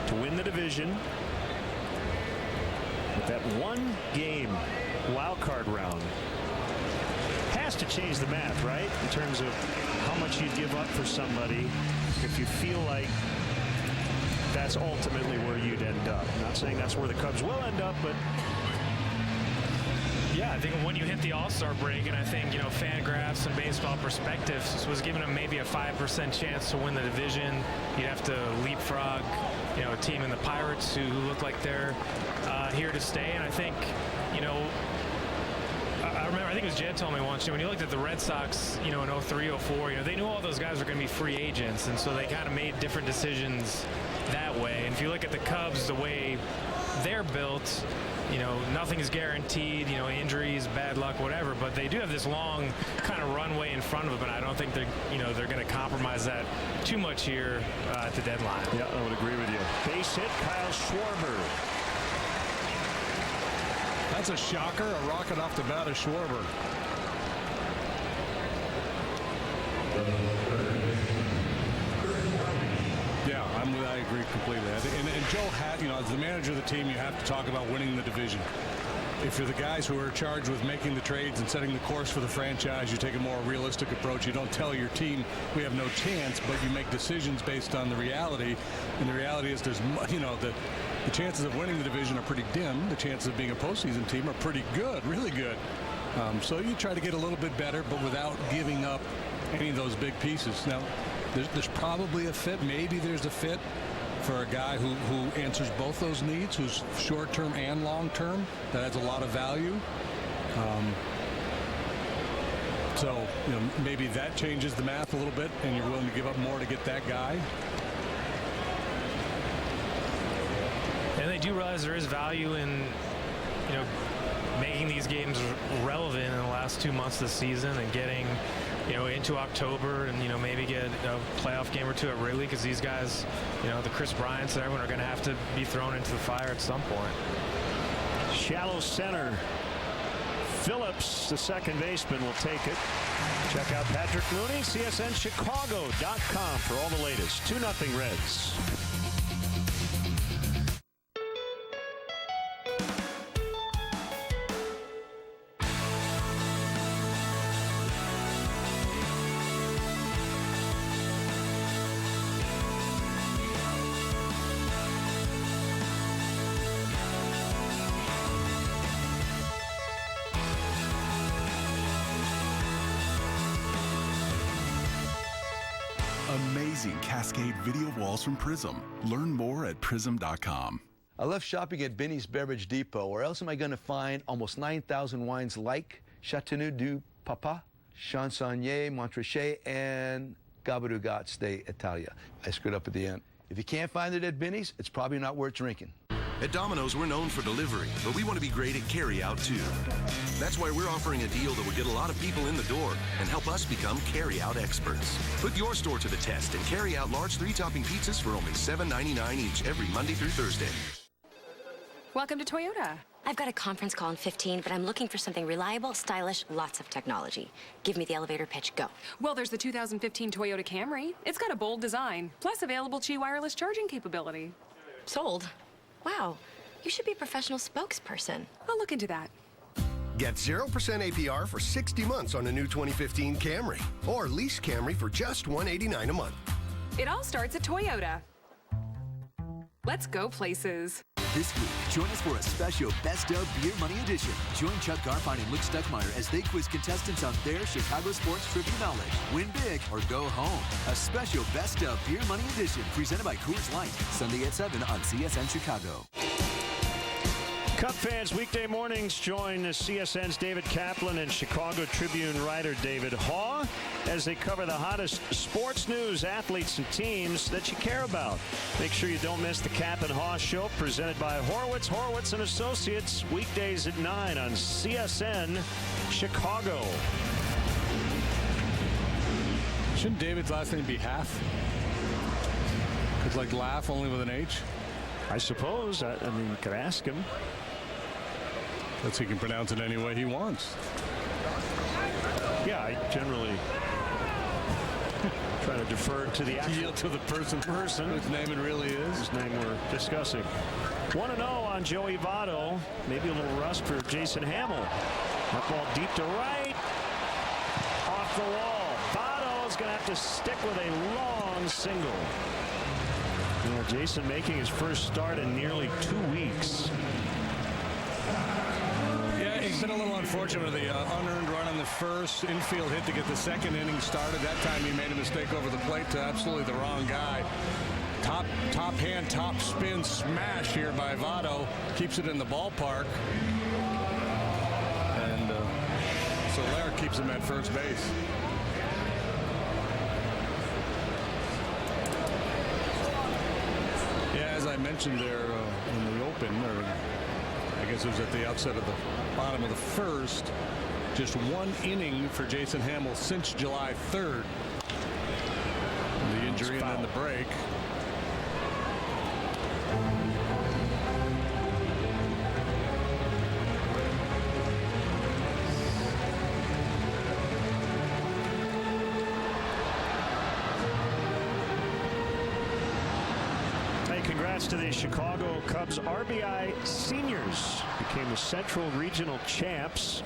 to win the division. But that one game wild card round has to change the math, right? In terms of how much you'd give up for somebody if you feel like that's ultimately where you'd end up. I'm not saying that's where the Cubs will end up, but yeah, I think when you hit the All-Star break, and I think, Fangraphs and Baseball Perspectives was giving them maybe a 5% chance to win the division. You'd have to leapfrog, a team in the Pirates who look like they're here to stay. And I think, I remember, I think it was Jed told me once, when you looked at the Red Sox, in 03, 04, they knew all those guys were going to be free agents, and so they kind of made different decisions that way. And if you look at the Cubs, the way they're built, nothing is guaranteed, injuries, bad luck, whatever, but they do have this long kind of runway in front of them, and I don't think they're, they're going to compromise that too much here at the deadline. Yeah, I would agree with you. Base hit, Kyle Schwarber. That's a shocker, a rocket off the bat of Schwarber. Yeah, I agree completely. And Joe had, as the manager of the team, you have to talk about winning the division. If you're the guys who are charged with making the trades and setting the course for the franchise, you take a more realistic approach. You don't tell your team we have no chance, but you make decisions based on the reality. And the reality is there's, the chances of winning the division are pretty dim. The chances of being a postseason team are pretty good, really good. So you try to get a little bit better, but without giving up any of those big pieces. Now, there's probably a fit. Maybe there's a fit for a guy who answers both those needs, who's short-term and long-term. That adds a lot of value. So, maybe that changes the math a little bit, and you're willing to give up more to get that guy. And they do realize there is value in, making these games relevant in the last 2 months of the season and getting, into October and, maybe get a playoff game or two at Wrigley, because these guys, the Chris Bryants and everyone are going to have to be thrown into the fire at some point. Shallow center. Phillips, the second baseman, will take it. Check out Patrick Mooney, CSNChicago.com for all the latest. 2-0 Reds. Amazing Cascade video walls from Prism. Learn more at prism.com. I love shopping at Binny's Beverage Depot. Where else am I going to find almost 9,000 wines like Chateauneuf du Papa, Chansonnier, Montrachet, and Gabardougat d'Italia? I screwed up at the end. If you can't find it at Binny's, it's probably not worth drinking. At Domino's, we're known for delivery, but we want to be great at carry-out, too. That's why we're offering a deal that will get a lot of people in the door and help us become carry-out experts. Put your store to the test and carry out large 3-topping pizzas for only $7.99 each every Monday through Thursday. Welcome to Toyota. I've got a conference call in 15, but I'm looking for something reliable, stylish, lots of technology. Give me the elevator pitch, go. Well, there's the 2015 Toyota Camry. It's got a bold design, plus available Qi wireless charging capability. Sold? Wow, you should be a professional spokesperson. I'll look into that. Get 0% APR for 60 months on a new 2015 Camry. Or lease Camry for just $189 a month. It all starts at Toyota. Let's go places. This week, join us for a special Best of Beer Money edition. Join Chuck Garfien and Luke Stuckmeyer as they quiz contestants on their Chicago sports trivia knowledge. Win big or go home. A special Best of Beer Money edition presented by Coors Light. Sunday at 7 on CSN Chicago. Cub fans, weekday mornings join CSN's David Kaplan and Chicago Tribune writer David Haugh as they cover the hottest sports news, athletes, and teams that you care about. Make sure you don't miss the Cap and Haugh Show, presented by Horowitz and Associates, weekdays at 9 on CSN Chicago. Shouldn't David's last name be Half? It's like laugh, only with an H? I suppose. I mean, you could ask him. Guess he can pronounce it any way he wants. Yeah, I generally try to defer to the actual yield to the person whose name it really is. Whose name we're discussing. 1-0 on Joey Votto. Maybe a little rust for Jason Hamill. That ball deep to right. Off the wall. Votto's going to have to stick with a long single. You know, Jason making his first start in nearly 2 weeks. Yeah, he's been a little unfortunate with the unearned run on the first infield hit to get the second inning started. That time he made a mistake over the plate to absolutely the wrong guy. Top hand, top spin smash here by Votto. Keeps it in the ballpark. And Soler keeps him at first base. Yeah, as I mentioned there in the open, or I guess it was at the outset of the bottom of the first, just one inning for Jason Hamill since July 3rd. The injury and then the break. To the Chicago Cubs RBI seniors. Became the Central Regional champs.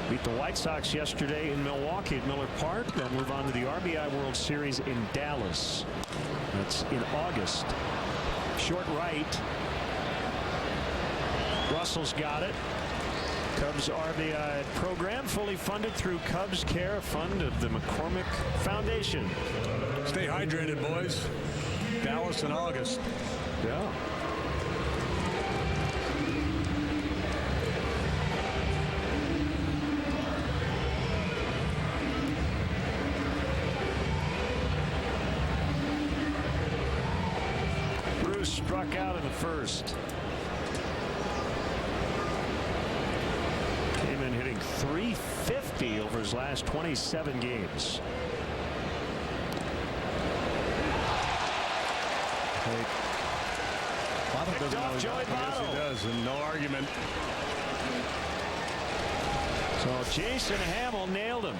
Beat the White Sox yesterday in Milwaukee at Miller Park. They'll move on to the RBI World Series in Dallas. That's in August. Short right. Russell's got it. Cubs RBI program fully funded through Cubs Care, a fund of the McCormick Foundation. Stay hydrated, boys. Dallas in August. Yeah. Bruce struck out in the first. Came in hitting .350 over his last 27 games. Picked off Joey Votto. Yes, he does, and no argument. So Jason Hamill nailed him.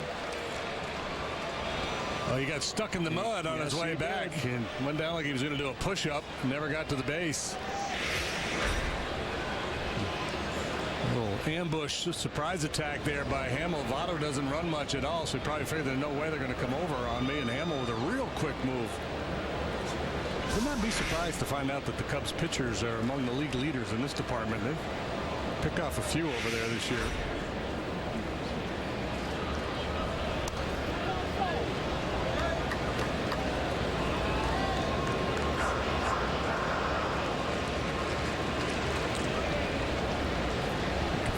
Well, he got stuck in the mud on his way back and went down like he was going to do a push-up. Never got to the base. A little ambush, surprise attack there by Hamill. Votto doesn't run much at all, so he probably figured there's no way they're going to come over on me. And Hamill with a real quick move. Would not be surprised to find out that the Cubs pitchers are among the league leaders in this department. They pick off a few over there this year.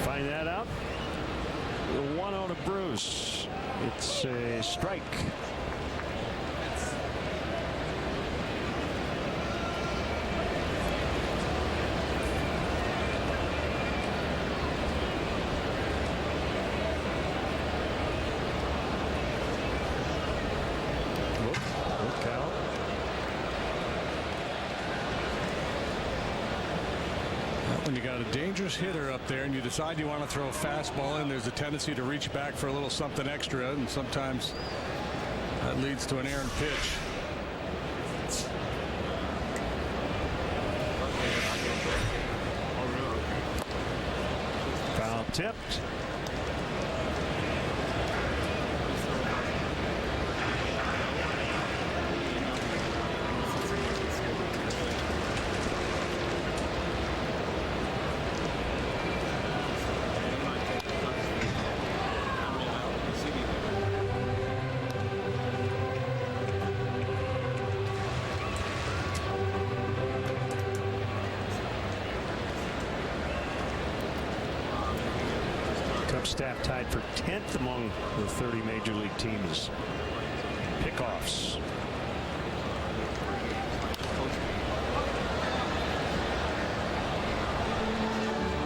Find that out. The 1-0 to Bruce. It's a strike. When you got a dangerous hitter up there and you decide you want to throw a fastball in, there's a tendency to reach back for a little something extra, and sometimes that leads to an errant pitch. Foul tipped. Staff tied for 10th among the 30 major league teams. Pickoffs.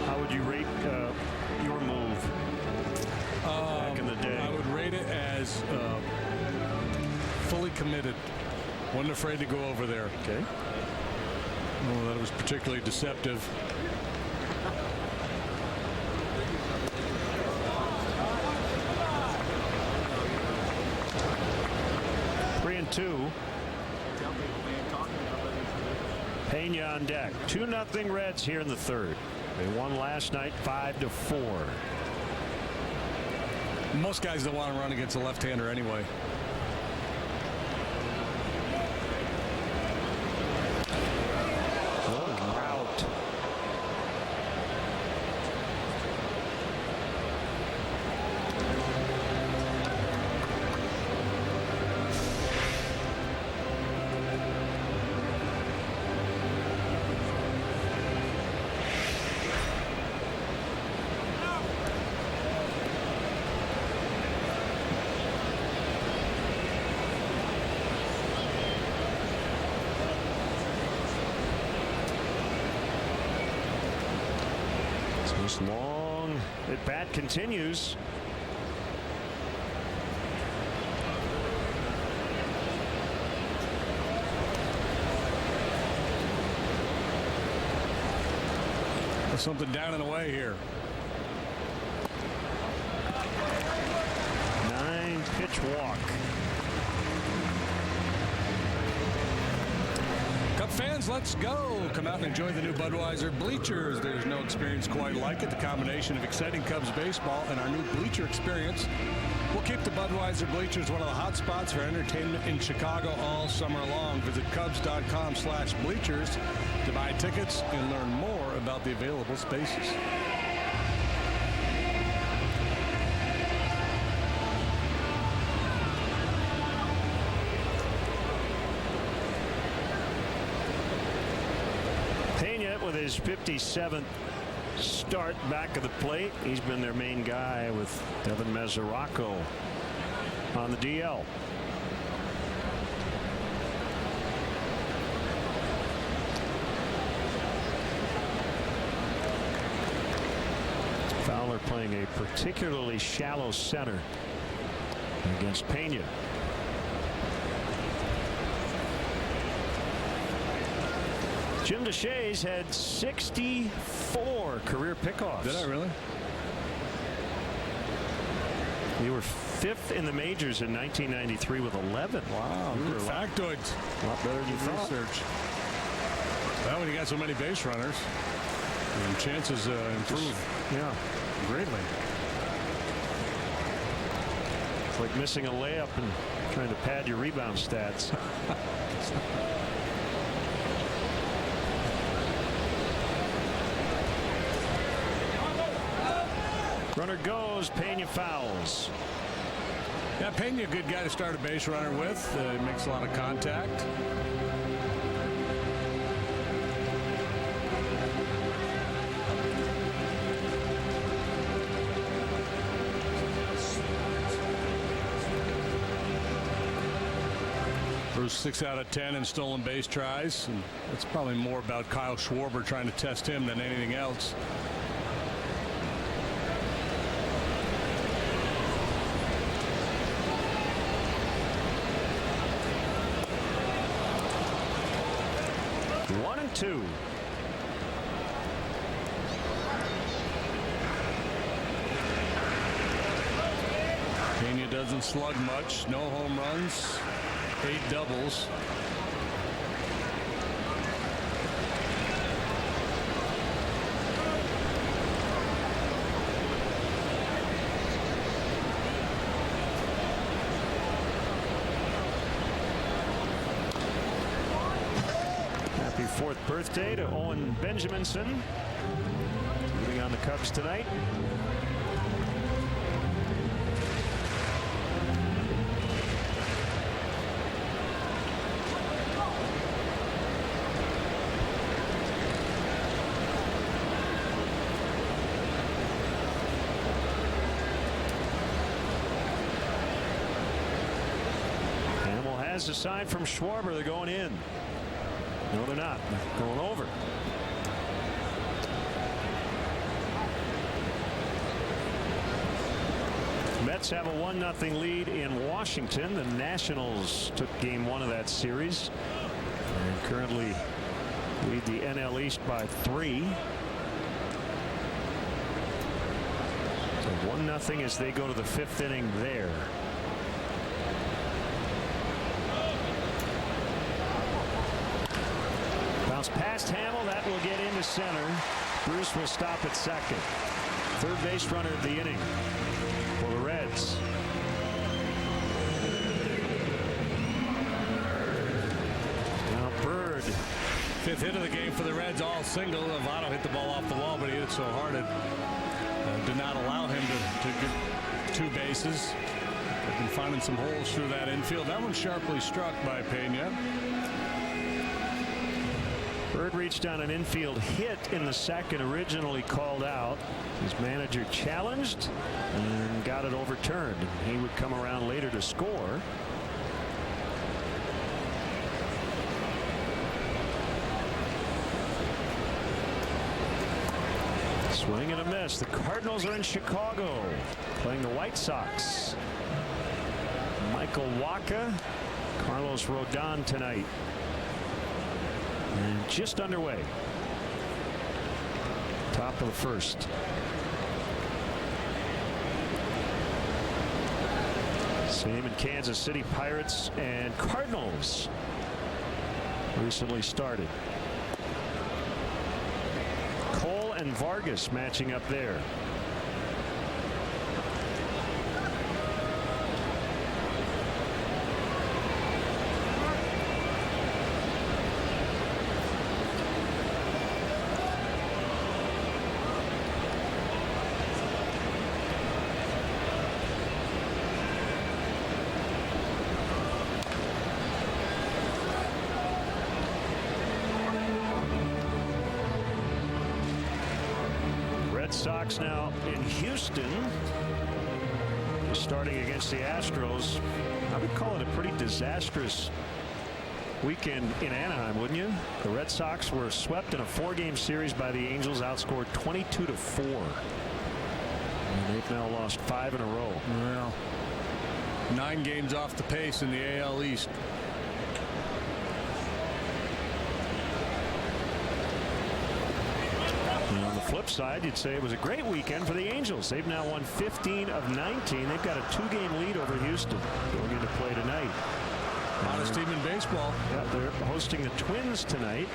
How would you rate your move back in the day? I would rate it as fully committed. Wasn't afraid to go over there. Okay. Well, that was particularly deceptive. Two. Pena on deck. 2-0 Reds here in the third. They won last night 5-4. Most guys don't want to run against a left-hander anyway. Route. This long at bat continues. There's something down and away here. 9-pitch walk. Cub fans, let's go. Come out and enjoy the new Budweiser bleachers. There's no experience quite like it. The combination of exciting Cubs baseball and our new bleacher experience will keep the Budweiser bleachers one of the hot spots for entertainment in Chicago all summer long. Visit Cubs.com/bleachers to buy tickets and learn more about the available spaces. With his 57th start back of the plate, he's been their main guy with Devin Mesoraco on the DL. Fowler playing a particularly shallow center against Pena. Jim DeShays had 64 career pickoffs. Did I really? You were 5th in the majors in 1993 with 11. Wow, good factoids. A lot better than you thought. Research. Well, when you got so many base runners, chances improve. Yeah, greatly. It's like missing a layup and trying to pad your rebound stats. Runner goes, Pena fouls. Yeah, Pena, a good guy to start a base runner with. Makes a lot of contact. Bruce 6 out of 10 in stolen base tries, and it's probably more about Kyle Schwarber trying to test him than anything else. doesn't slug much. No home runs, 8 doubles. Happy 4th birthday to Owen Benjaminson. Moving on the Cubs tonight. Hamill has a sign from Schwarber. They're going in. No, they're not. They're going over. Mets have a 1-0 lead in Washington. The Nationals took game 1 of that series and currently lead the NL East by 3. So 1-0 as they go to the 5th inning there. Bounce past Hamill. That will get into center. Bruce will stop at second. Third base runner of the inning for the Reds. Now Bird. 5th hit of the game for the Reds, all single. Votto hit the ball off the wall, but he hit it so hard it did not allow him to get 2 bases. They've been finding some holes through that infield. That one sharply struck by Pena. Bird reached on an infield hit in the second, originally called out. His manager challenged and got it overturned. He would come around later to score. Swing and a miss. The Cardinals are in Chicago playing the White Sox. Michael Wacha, Carlos Rodon tonight. And just underway. Top of the first. Same in Kansas City. Pirates and Cardinals recently started. Cole and Vargas matching up there. Sox now in Houston, starting against the Astros. I would call it a pretty disastrous weekend in Anaheim, wouldn't you? The Red Sox were swept in a 4-game series by the Angels, outscored 22-4. And they've now lost 5 in a row. Well, 9 games off the pace in the AL East. On the flip side, you'd say it was a great weekend for the Angels. They've now won 15 of 19. They've got a 2-game lead over Houston going into play tonight. Hottest team in baseball. Yeah, they're hosting the Twins tonight.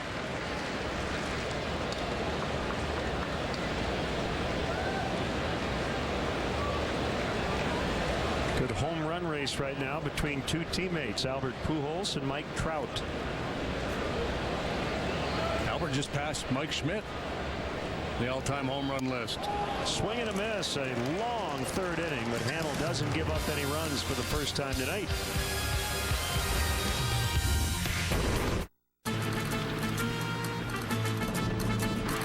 Good home run race right now between 2 teammates, Albert Pujols and Mike Trout. Albert just passed Mike Schmidt, the all-time home run list. Swing and a miss, a long 3rd inning, but Hamill doesn't give up any runs for the first time tonight.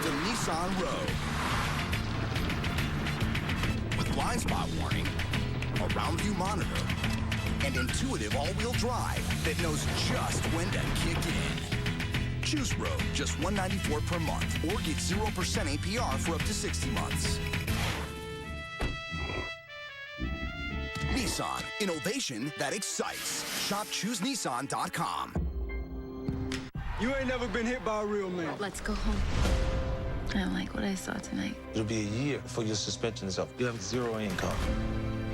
The Nissan Rogue. With blind spot warning, a round view monitor, and intuitive all-wheel drive that knows just when to kick in. Choose Rogue, just $194 per month, or get 0% APR for up to 60 months. Nissan, innovation that excites. Shop ChooseNissan.com. You ain't never been hit by a real man. Let's go home. I don't like what I saw tonight. It'll be a year before your suspension is up. You have 0 income.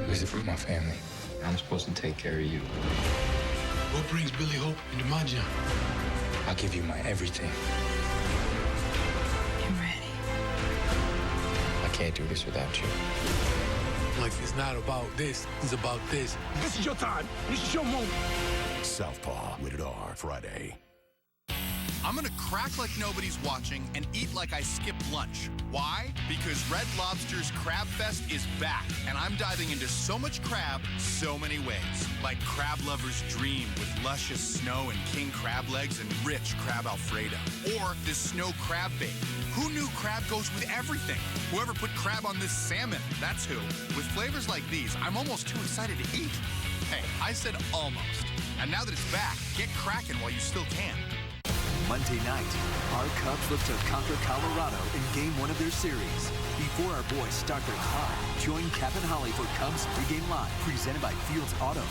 Visit from my family. I'm supposed to take care of you. What brings Billy Hope into my gym? I'll give you my everything. You ready? I can't do this without you. Life is not about this. It's about this. This is your time. This is your moment. Southpaw, rated R, Friday. I'm gonna crack like nobody's watching and eat like I skipped lunch. Why? Because Red Lobster's Crab Fest is back, and I'm diving into so much crab, so many ways. Like crab lovers' dream with luscious snow and king crab legs and rich crab alfredo. Or this snow crab bake. Who knew crab goes with everything? Whoever put crab on this salmon, that's who. With flavors like these, I'm almost too excited to eat. Hey, I said almost. And now that it's back, get cracking while you still can. Monday night, our Cubs look to conquer Colorado in Game 1 of their series. Before our boys start their climb, join Cap and Holly for Cubs Pregame Live, presented by Fields Auto.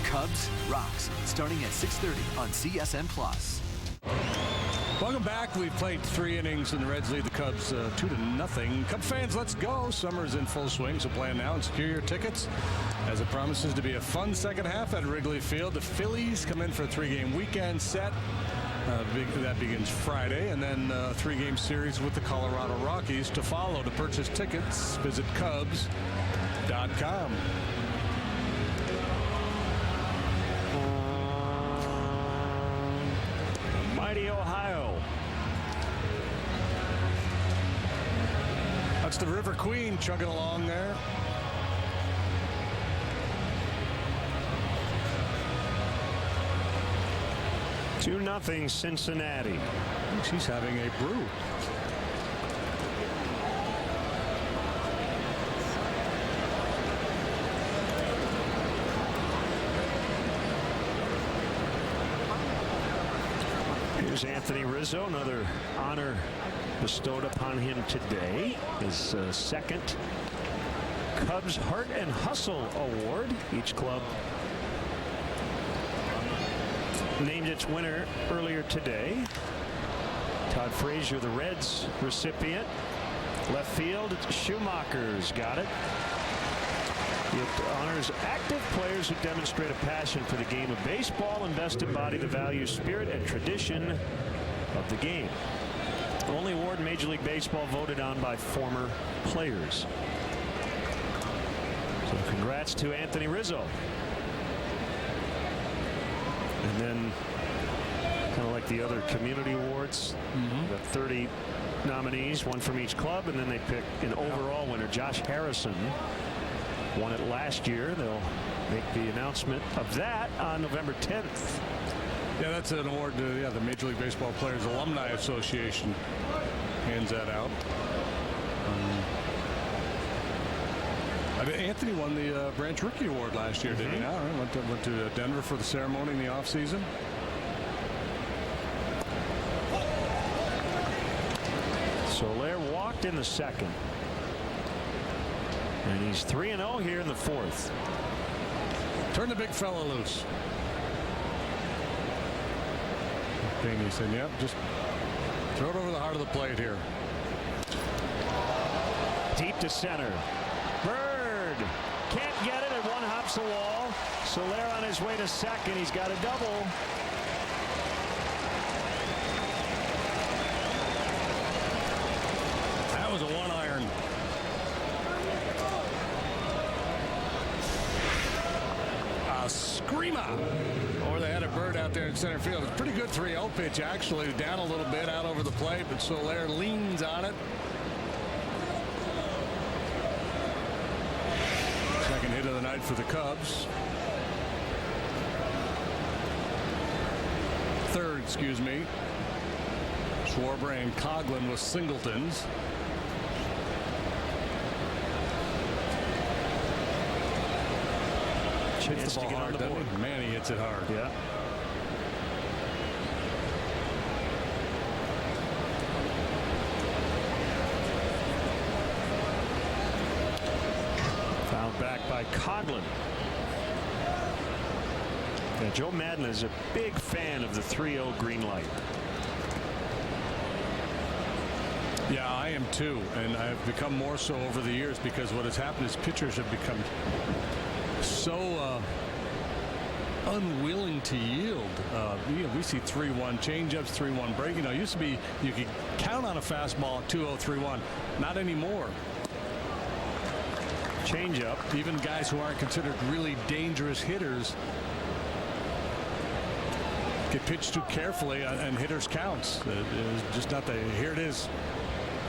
Cubs Rocks, starting at 6:30 on CSN+. Welcome back. We've played 3 innings and the Reds lead the Cubs 2-0. Cub fans, let's go. Summer's in full swing, so plan now and secure your tickets as it promises to be a fun second half at Wrigley Field. The Phillies come in for a 3-game weekend set. That begins Friday, and then a 3-game series with the Colorado Rockies to follow. To purchase tickets, visit Cubs.com. Mighty Ohio. That's the River Queen chugging along there. 2-0 Cincinnati. She's having a brew. Here's Anthony Rizzo, another honor bestowed upon him today. His second Cubs Heart and Hustle Award. Each club named its winner earlier today. Todd Frazier, the Reds recipient. Left field, Schumacher's got it. It honors active players who demonstrate a passion for the game of baseball and best embody the values, spirit, and tradition of the game. Only award in Major League Baseball voted on by former players. So congrats to Anthony Rizzo. And then, kind of like the other community awards, the 30 nominees, one from each club, and then they pick an overall winner. Josh Harrison won it last year. They'll make the announcement of that on November 10th. Yeah, that's an award to the Major League Baseball Players Alumni Association hands that out. Anthony won the Branch Rookie Award last year, didn't he? Now, right? Went to Denver for the ceremony in the offseason. Soler walked in the second. And he's 3-0 here in the fourth. Turn the big fella loose. He said, yep, just throw it over the heart of the plate here. Deep to center. Bird can't get it, and one hops the wall. Soler on his way to second. He's got a double. That was a 1-iron. A screamer. Or they had a Bird out there in center field. It's a pretty good 3-0 pitch, actually. Down a little bit out over the plate, but Soler leans on it. Second hit of the night for the Cubs. Third, excuse me. Schwarber and Coghlan with singletons. Hits the ball hard, doesn't he? Man, he hits it hard. Yeah. Fouled back by Coghlan. Yeah, Joe Madden is a big fan of the 3-0 green light. Yeah, I am too, and I've become more so over the years because what has happened is pitchers have become so unwilling to yield. We see 3-1 changeups, 3-1 break. It used to be you could count on a fastball at 2-0, 3-1. Not anymore. Changeup. Even guys who aren't considered really dangerous hitters get pitched too carefully and hitters counts. It's just not the, here it is.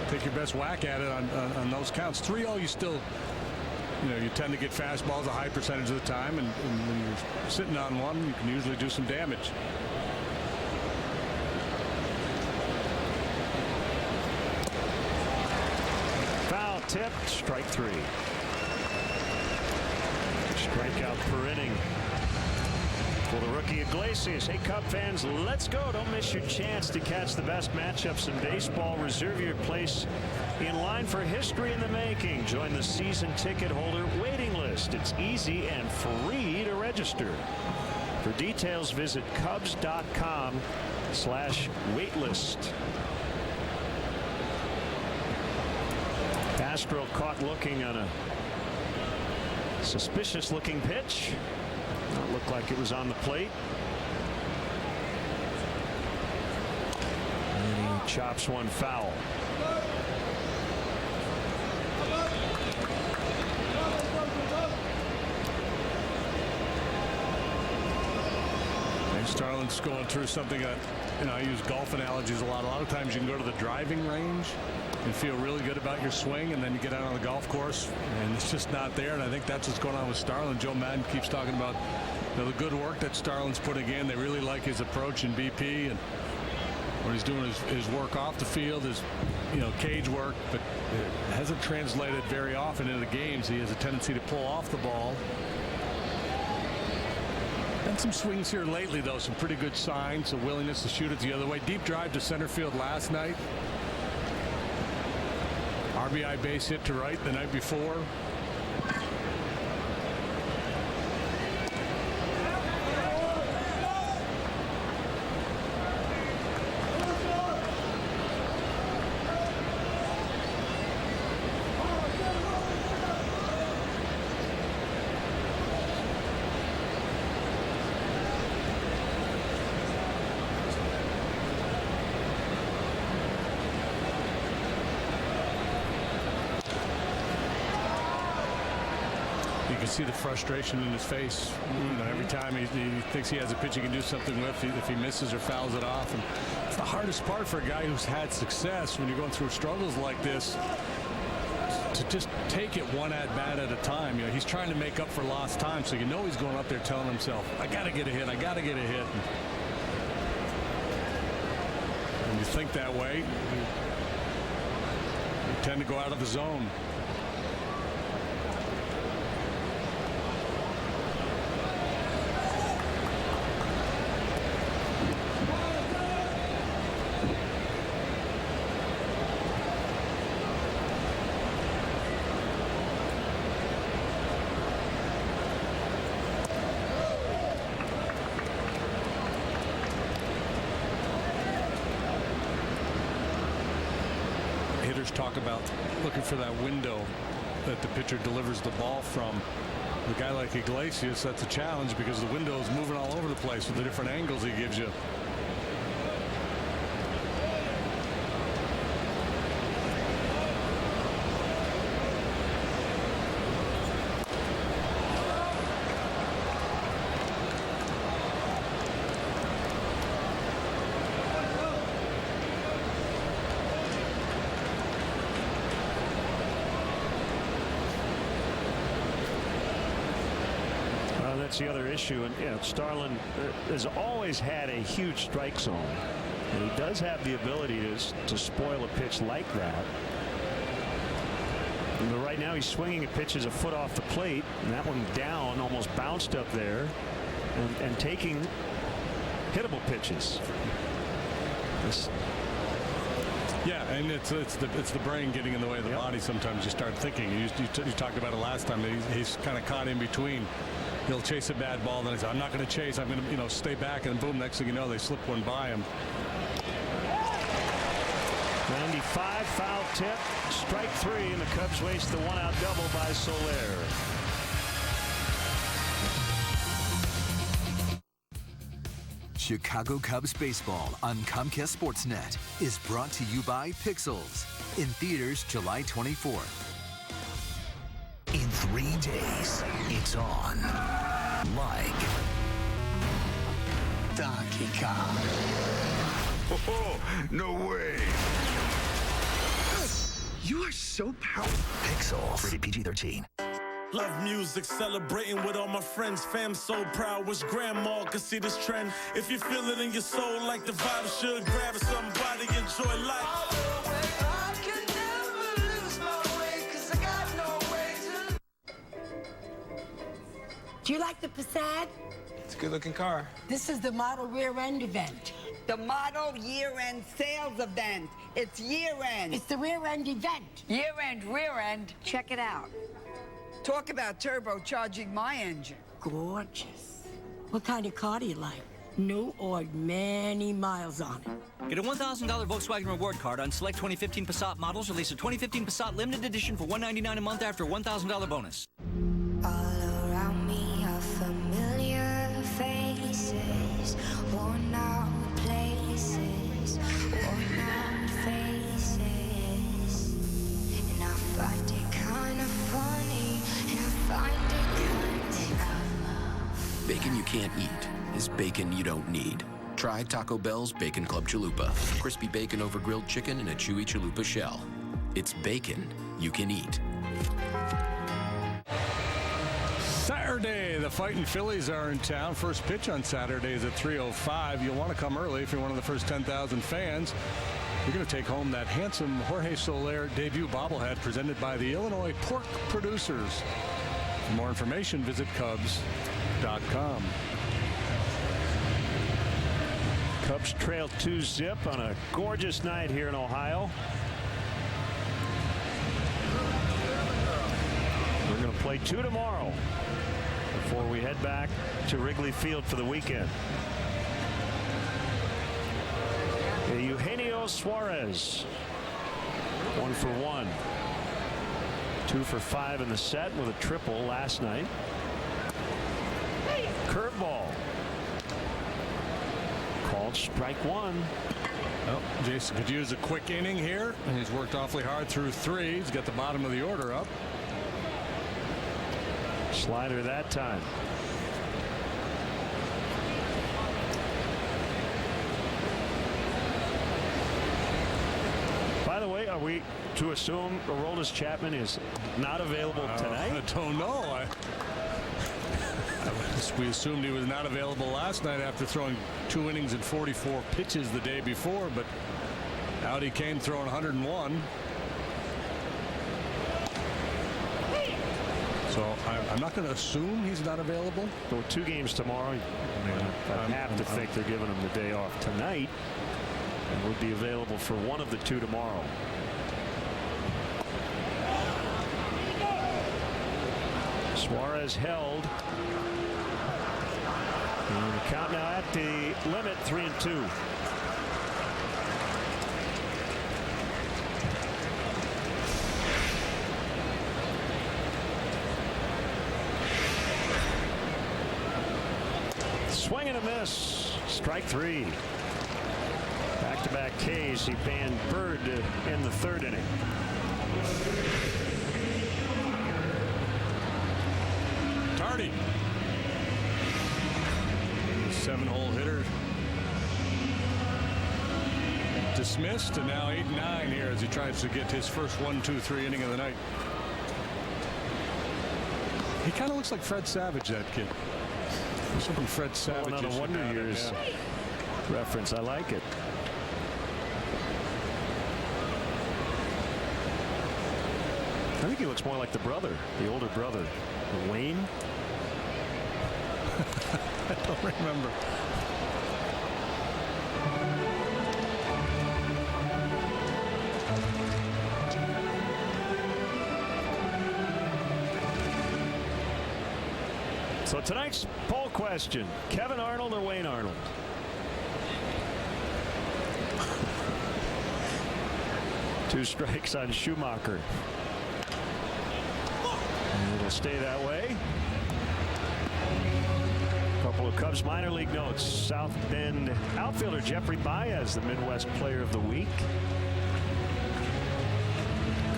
Take your best whack at it on those counts. 3-0, you still, you tend to get fastballs a high percentage of the time, and when you're sitting on one, you can usually do some damage. Foul tip, strike 3. Strikeout per inning for the rookie Iglesias. Hey, Cub fans, let's go. Don't miss your chance to catch the best matchups in baseball. Reserve your place in line for history in the making. Join the season ticket holder waiting list. It's easy and free to register. For details, visit Cubs.com/waitlist. Castro caught looking on a suspicious looking pitch. It looked like it was on the plate. And he chops one foul. And Starlin's going through something that, I use golf analogies a lot. A lot of times you can go to the driving range and feel really good about your swing, and then you get out on the golf course and it's just not there. And I think that's what's going on with Starlin. Joe Madden keeps talking about the good work that Starlin's putting in. They really like his approach in BP, and when he's doing his work off the field, his cage work, but it hasn't translated very often into the games. He has a tendency to pull off the ball. And some swings here lately, though, some pretty good signs, a willingness to shoot it the other way. Deep drive to center field last night. RBI base hit to right the night before. See the frustration in his face. Every time he thinks he has a pitch he can do something with, if he misses or fouls it off. And it's the hardest part for a guy who's had success when you're going through struggles like this, to just take it one at bat at a time. He's trying to make up for lost time, so he's going up there telling himself, I gotta get a hit, I gotta get a hit. And when you think that way, you tend to go out of the zone. Talk about looking for that window that the pitcher delivers the ball from. A guy like Iglesias, that's a challenge because the window is moving all over the place with the different angles he gives you. The other issue, and Starlin has always had a huge strike zone, and he does have the ability to spoil a pitch like that. But right now he's swinging at pitches a foot off the plate, and that one down, almost bounced up there, and taking hittable pitches. Yeah, and it's the brain getting in the way of the body. Sometimes you start thinking. You talked about it last time. He's kind of caught in between. He'll chase a bad ball, then he's I'm not going to chase. I'm going to stay back, and boom, next thing you know, they slip one by him. 95 foul tip, strike 3, and the Cubs waste the one-out double by Soler. Chicago Cubs baseball on Comcast Sportsnet is brought to you by Pixels. In theaters July 24th. In 3 days, it's on. Like Donkey Kong. Oh, no way. You are so powerful. Pixels. Rated PG-13. Love music, celebrating with all my friends. Fam so proud, wish grandma could see this trend. If you feel it in your soul like the vibe should, grab somebody, enjoy life. Do you like the Passat? It's a good-looking car. This is the model rear-end event. The model year-end sales event. It's year-end. It's the rear-end event. Year-end, rear-end. Check it out. Talk about turbocharging my engine. Gorgeous. What kind of car do you like? New or many miles on it? Get a $1,000 Volkswagen reward card on select 2015 Passat models. Release a 2015 Passat limited edition for $199 a month after a $1,000 bonus. All around me are familiar faces, worn out places, worn out faces. And I find it kind of funny, and I find it kind of... Bacon you can't eat is bacon you don't need. Try Taco Bell's Bacon Club Chalupa. Crispy bacon over grilled chicken in a chewy chalupa shell. It's bacon you can eat. Saturday, the Fighting Phillies are in town. First pitch on Saturday is at 3:05. You'll want to come early if you're one of the first 10,000 fans. You're going to take home that handsome Jorge Soler debut bobblehead presented by the Illinois Pork Producers. For more information, visit Cubs.com. Cubs trail 2-zip on a gorgeous night here in Ohio. We're going to play 2 tomorrow before we head back to Wrigley Field for the weekend. Eugenio Suarez, 1 for 1. 2 for 5 in the set with a triple last night. Curveball. Called strike 1. Well, Jason could use a quick inning here, and he's worked awfully hard through 3. He's got the bottom of the order up. Slider that time. By the way, are we to assume Aroldis Chapman is not available tonight? I don't know. We assumed he was not available last night after throwing 2 innings and 44 pitches the day before, but out he came throwing 101. So I'm not going to assume he's not available. So 2 games tomorrow. I have to think they're giving him the day off tonight and would be available for 1 of the 2 tomorrow. Suarez held. And the count now at the limit, 3-2. Swing and a miss. Strike 3. Back-to-back Ks. He banned Bird in the 3rd inning. Tardy. 7-hole hitter dismissed, and now 8-9 here as he tries to get his first 1-2-3 inning of the night. He kind of looks like Fred Savage, that kid. Something Fred Savage. Another Wonder Years reference. I like it. I think he looks more like the brother, the older brother, Wayne. I don't remember. So tonight's poll question: Kevin Arnold or Wayne Arnold? Two strikes on Schumacher. And it'll stay that way. A couple So Cubs minor league notes. South Bend outfielder Jeffrey Baez, the Midwest Player of the Week.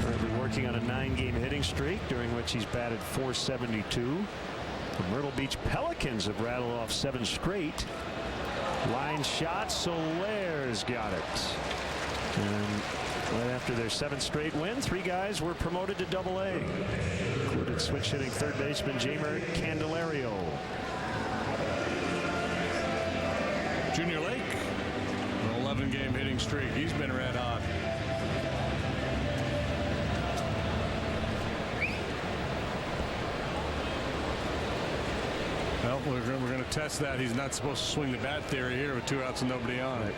Currently working on a 9-game hitting streak, during which he's batted .472. The Myrtle Beach Pelicans have rattled off 7 straight. Line shot, Soler's got it. And right after their 7th straight win, 3 guys were promoted to Double-A. Included switch hitting third baseman Jamer Candelario. Junior Lake, an 11-game hitting streak. He's been red hot. Well, we're going to test that. He's not supposed to swing the bat theory here with 2 outs and nobody on it.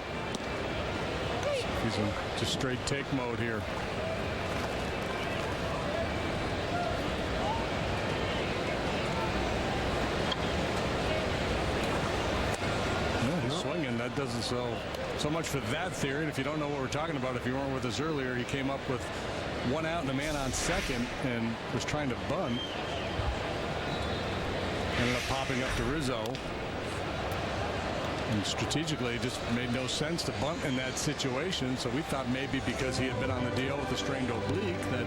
He's in just straight take mode here. Yeah, he's swinging. That doesn't so much for that theory. And if you don't know what we're talking about, if you weren't with us earlier, he came up with 1 out and a man on second and was trying to bunt. Ended up popping up to Rizzo. And strategically, it just made no sense to bunt in that situation. So we thought maybe because he had been on the DL with a strained oblique that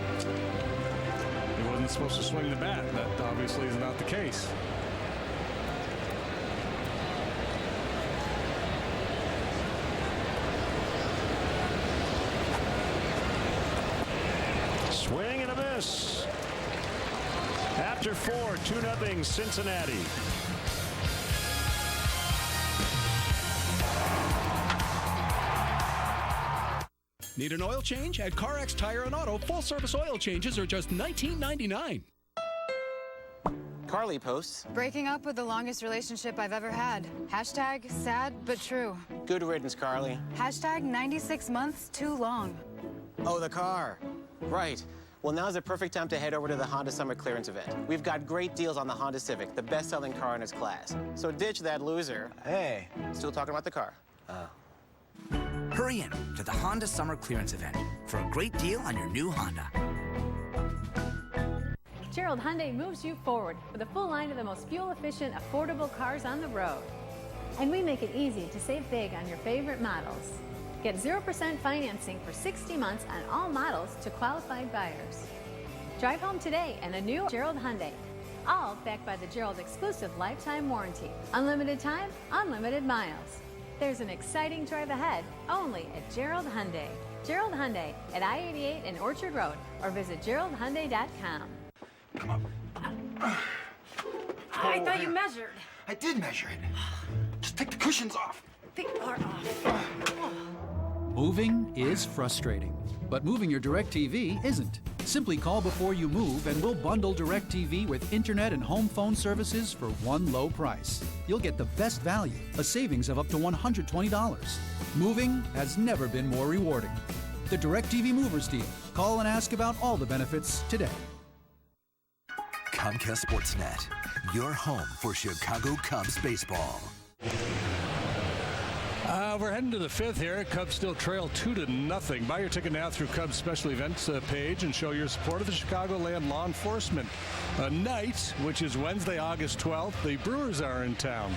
he wasn't supposed to swing the bat. That obviously is not the case. Swing and a miss. After 4, 2-0 Cincinnati. Need an oil change? At CarX Tire and Auto, full-service oil changes are just $19.99. Carly posts, breaking up with the longest relationship I've ever had. Hashtag sad but true. good riddance, Carly. Hashtag 96 months too long. Oh, the car. Right. Well, now's the perfect time to head over to the Honda Summer Clearance event. We've got great deals on the Honda Civic, the best-selling car in its class. So ditch that loser. Hey, still talking about the car. Hurry in to the Honda Summer Clearance event for a great deal on your new Honda. Gerald Hyundai moves you forward with a full line of the most fuel-efficient, affordable cars on the road. And we make it easy to save big on your favorite models. Get 0% financing for 60 months on all models to qualified buyers. Drive home today in a new Gerald Hyundai, all backed by the Gerald exclusive lifetime warranty. Unlimited time, unlimited miles. There's an exciting drive ahead only at Gerald Hyundai. Gerald Hyundai at I-88 and Orchard Road, or visit geraldhyundai.com. Come on. I thought you measured. I did measure it. Just take the cushions off. They are off. Moving is frustrating, but moving your DirecTV isn't. Simply call before you move and we'll bundle DirecTV with internet and home phone services for one low price. You'll get the best value, a savings of up to $120. Moving has never been more rewarding. The DirecTV Movers Deal. Call and ask about all the benefits today. Comcast Sportsnet, your home for Chicago Cubs baseball. We're heading to the 5th here. Cubs still trail 2-0. Buy your ticket now through Cubs special events page and show your support of the Chicagoland Law Enforcement Night, which is Wednesday, August 12th. The Brewers are in town.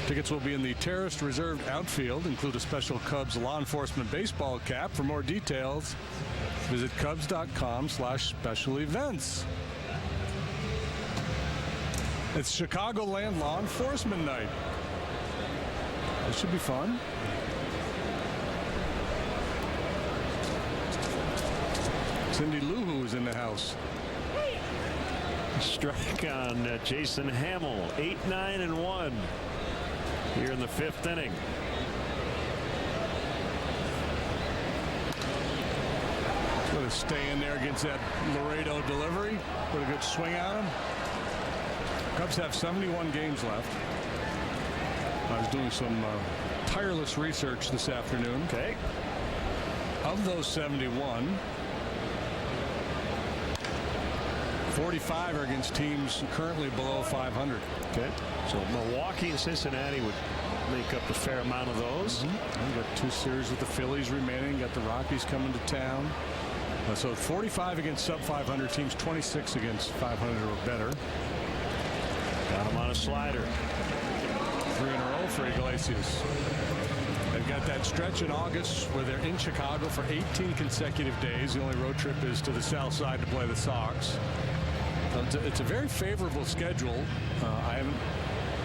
Tickets will be in the terrorist reserved outfield, include a special Cubs law enforcement baseball cap. For more details, visit cubs.com/special events. It's Chicagoland Law Enforcement Night. This should be fun. Cindy Lou Who is in the house. Strike on Jason Hamill. 8-9-1 here in the 5th inning. Going to stay in there against that Laredo delivery. Put a good swing on him. Cubs have 71 games left. I was doing some tireless research this afternoon. Okay. Of those 71, 45 are against teams currently below 500. Okay. So Milwaukee and Cincinnati would make up a fair amount of those. We've got 2 series with the Phillies remaining. Got the Rockies coming to town. So 45 against sub-500 teams, 26 against 500 or better. Got him on a slider. 3 in a row for Iglesias. They've got that stretch in August where they're in Chicago for 18 consecutive days. The only road trip is to the south side to play the Sox. So it's a very favorable schedule. I haven't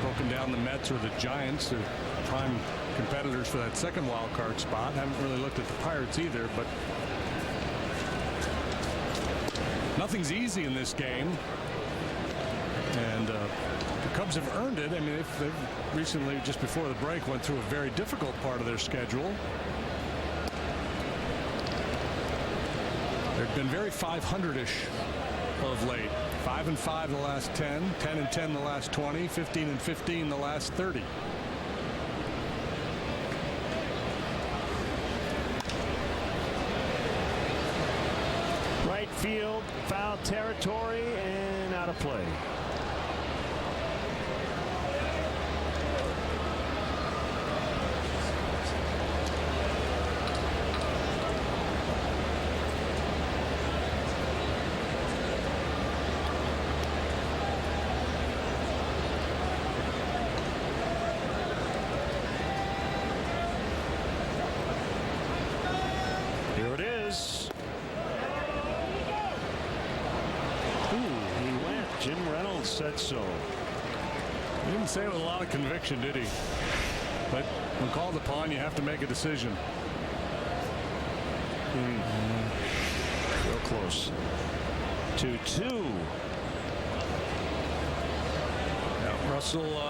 broken down the Mets or the Giants. They're prime competitors for that second wild card spot. I haven't really looked at the Pirates either, but nothing's easy in this game. And the Cubs have earned it. I mean, they've recently, just before the break, went through a very difficult part of their schedule. They've been very 500-ish of late. 5-5 the last 10, 10-10 the last 20, 15-15 the last 30. Right field, foul territory, and out of play. Here it is. He went. Jim Reynolds said so. He didn't say it with a lot of conviction, did he? But when called upon, you have to make a decision. Real close. 2-2. Russell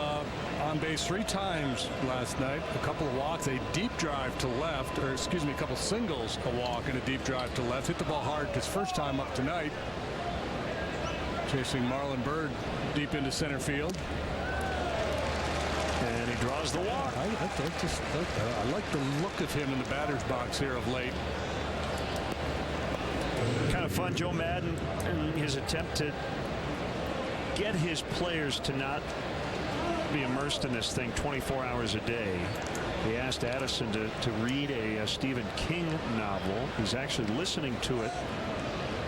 on base 3 times last night. A couple of walks, a deep drive to left, or excuse me, a couple singles, a walk, and a deep drive to left. Hit the ball hard his first time up tonight. Chasing Marlon Byrd deep into center field. And he draws the walk. I like the look of him in the batter's box here of late. Kind of fun, Joe Madden, in his attempt to get his players to not be immersed in this thing 24 hours a day. He asked Addison to read a Stephen King novel. He's actually listening to it,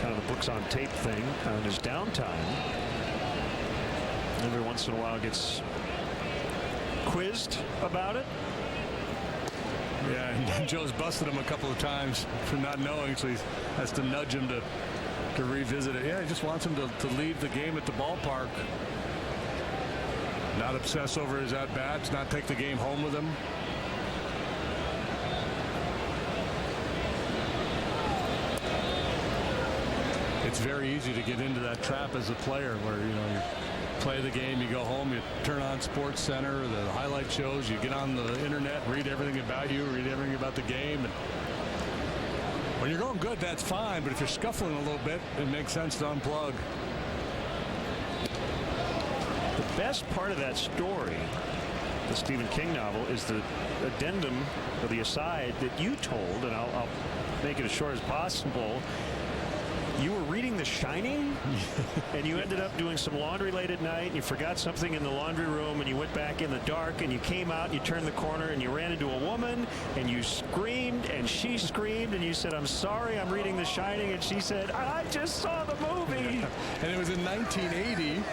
kind of the books on tape thing, on his downtime. Every once in a while gets quizzed about it. Yeah, and Joe's busted him a couple of times for not knowing, so he has to nudge him to revisit it. Yeah, he just wants him to leave the game at the ballpark. Not obsess over his at-bats, not take the game home with him. It's very easy to get into that trap as a player where, you know, you play the game, you go home, you turn on Sports Center, the highlight shows, you get on the internet, read everything about you, read everything about the game. And when you're going good, that's fine, but if you're scuffling a little bit, it makes sense to unplug. The best part of that story, the Stephen King novel, is the addendum or the aside that you told, and I'll make it as short as possible. You were reading The Shining, and you ended up doing some laundry late at night, and you forgot something in the laundry room, and you went back in the dark, and you came out, and you turned the corner, and you ran into a woman, and you screamed, and she screamed, and you said, "I'm sorry, I'm reading The Shining," and she said, "I just saw the movie." Yeah. And it was in 1980,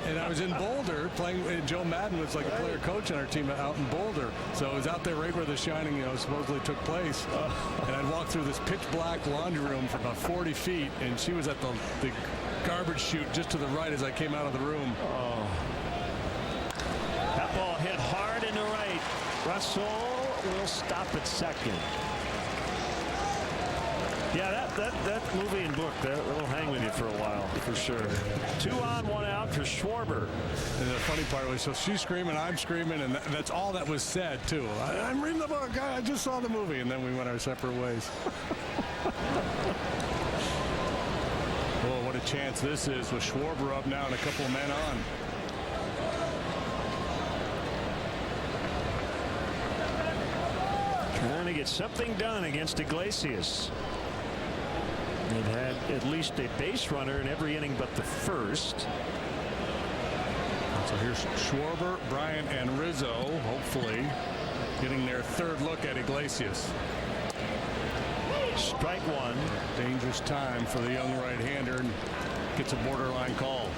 and I was in Boulder playing. Joe Madden was like a player coach on our team out in Boulder, so I was out there right where The Shining, you know, supposedly took place. And I'd walk through this pitch black laundry room for about 40 feet, and she was at the garbage chute just to the right as I came out of the room. Oh. That ball hit hard into right. Russell will stop at second. Yeah, that movie and book, that'll hang with you for a while, for sure. 2 on, 1 out for Schwarber. And the funny part was, so she's screaming, I'm screaming, and that's all that was said, too. I'm reading the book, I just saw the movie, and then we went our separate ways. Oh, what a chance this is with Schwarber up now and a couple of men on. Trying to get something done against Iglesias. It had at least a base runner in every inning but the first. So here's Schwarber, Bryant, and Rizzo, hopefully getting their third look at Iglesias. Strike one. Dangerous time for the young right-hander, and gets a borderline call.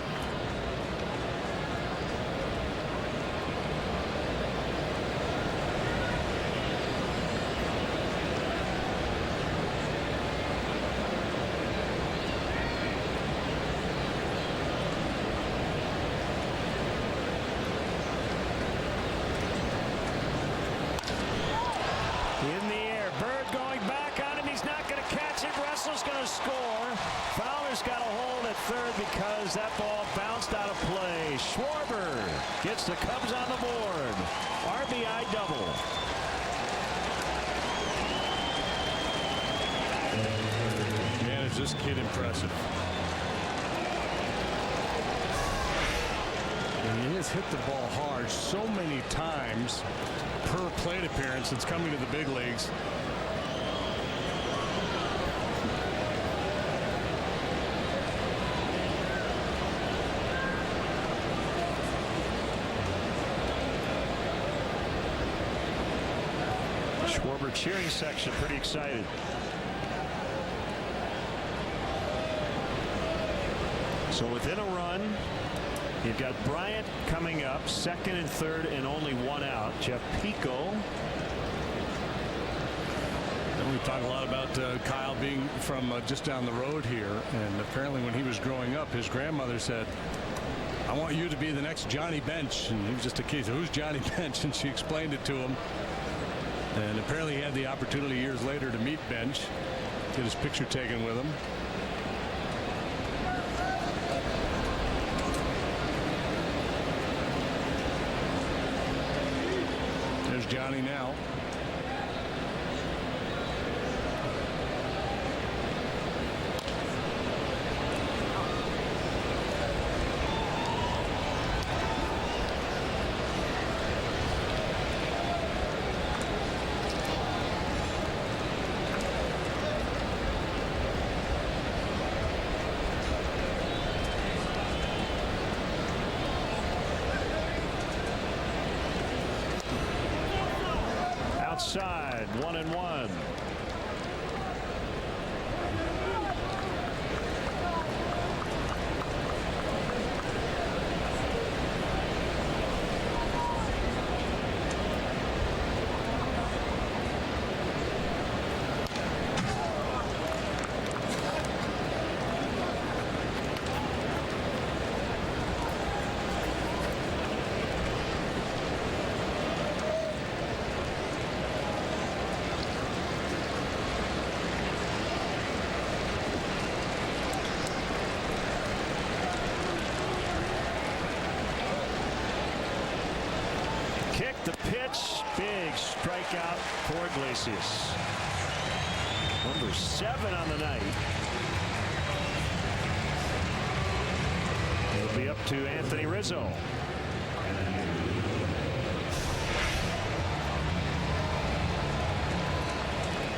going to score. Fowler's got a hold at third because that ball bounced out of play. Schwarber gets the Cubs on the board. RBI double. Man, is this kid impressive. And he has hit the ball hard so many times per plate appearance since coming to the big leagues. Schwarber cheering section pretty excited. So within a run, you've got Bryant coming up, second and third, and only one out. Jeff Pico. And we talk a lot about Kyle being from just down the road here, and apparently when he was growing up, his grandmother said, "I want you to be the next Johnny Bench," and he was just a kid. So who's Johnny Bench? And she explained it to him. And apparently he had the opportunity years later to meet Bench, get his picture taken with him. There's Johnny now. Outside, 1-1. The pitch, big strikeout for Iglesias. Number 7 on the night. It'll be up to Anthony Rizzo.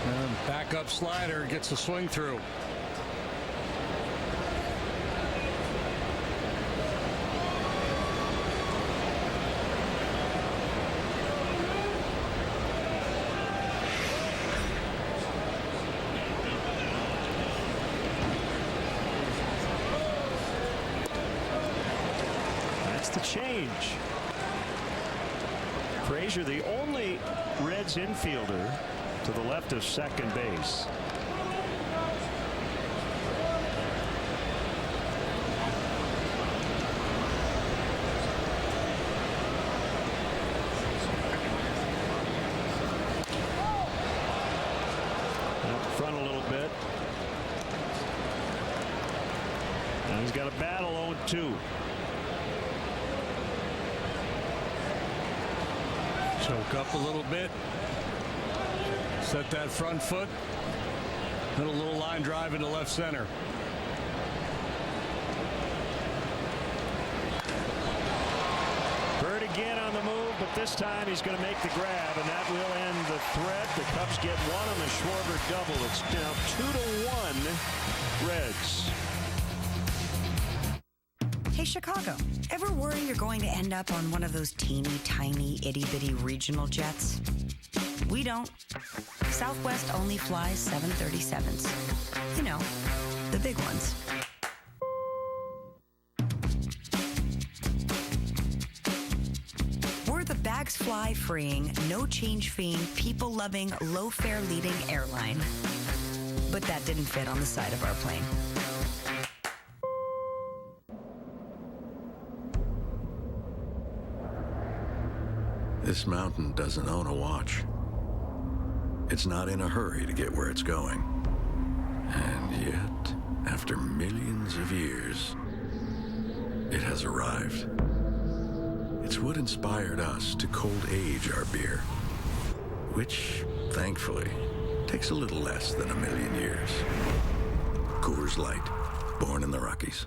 And backup slider gets a swing through. The change. Frazier, the only Reds infielder to the left of second base. Up front a little bit. And he's got a battle 0-2. Choke up a little bit. Set that front foot. Hit a little line drive into left center. Bird again on the move, but this time he's going to make the grab, and that will end the threat. The Cubs get one on the Schwarber double. It's now 2-1 Reds. Hey, Chicago, ever worry you're going to end up on one of those teeny tiny itty bitty regional jets? We don't. Southwest only flies 737s. You know, the big ones. We're the bags fly freeing, no change feeing, people loving, low fare leading airline. But that didn't fit on the side of our plane. This mountain doesn't own a watch. It's not in a hurry to get where it's going. And yeah, us. It has arrived. It's what inspired us to cold age our beer, which, thankfully, takes a little less than 1,000,000 years. Coors Light, born in the Rockies.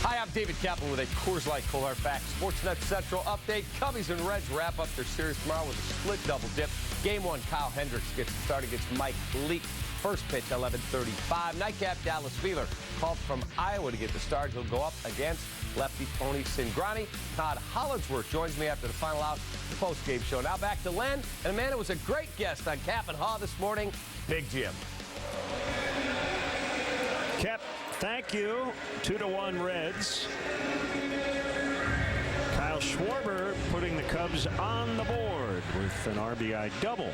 Hi, I'm David Kaplan with a Coors Light Cold Hard Facts Sportsnet Central update. Cubbies and Reds wrap up their series tomorrow with a split double dip. Game 1, Kyle Hendricks gets the start against Mike Leake. First pitch, 11:35. Nightcap, Dallas Wheeler called from Iowa to get the start. He'll go up against lefty Tony Cingrani. Todd Hollingsworth joins me after the final out the post-game show. Now back to Len, and a man who was a great guest on Cap and Haw this morning, Big Jim. Cap, thank you. 2-1 Reds. Kyle Schwarber putting the Cubs on the board with an RBI double.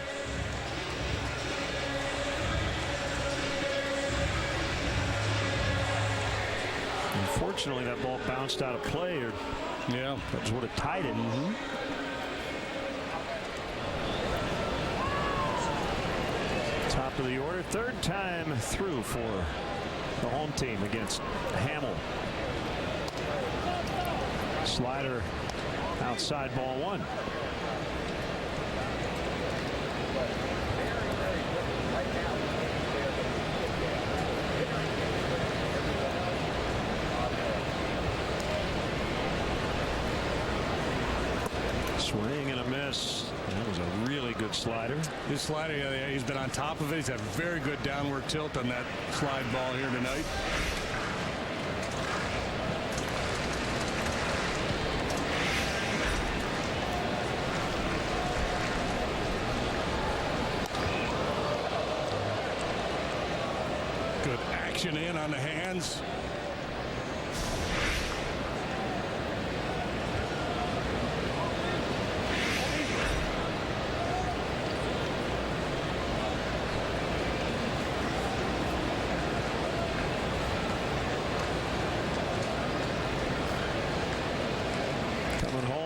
Unfortunately, that ball bounced out of play, or yeah, Cubs would have tied it. Top of the order, third time through for the home team against Hamill. Slider outside, ball one. Swing and a miss. That was a really good slider. His slider, yeah, he's been on top of it. He's had a very good downward tilt on that slide ball here tonight. Good action in on the hands.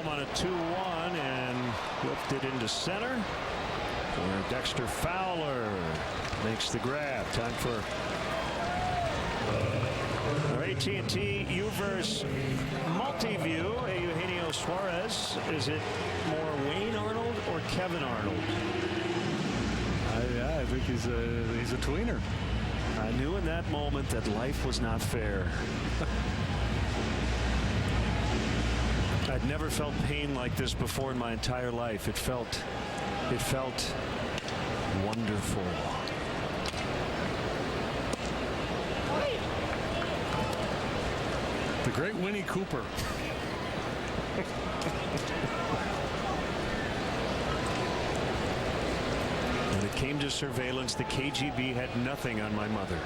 On a 2-1 and whipped it into center, where Dexter Fowler makes the grab. Time for our AT&T UVerse multi-view. Eugenio Suarez. Is it more Wayne Arnold or Kevin Arnold? I think he's a tweener. I knew in that moment that life was not fair. I'd never felt pain like this before in my entire life. It felt wonderful. The great Winnie Cooper. When it came to surveillance, the KGB had nothing on my mother.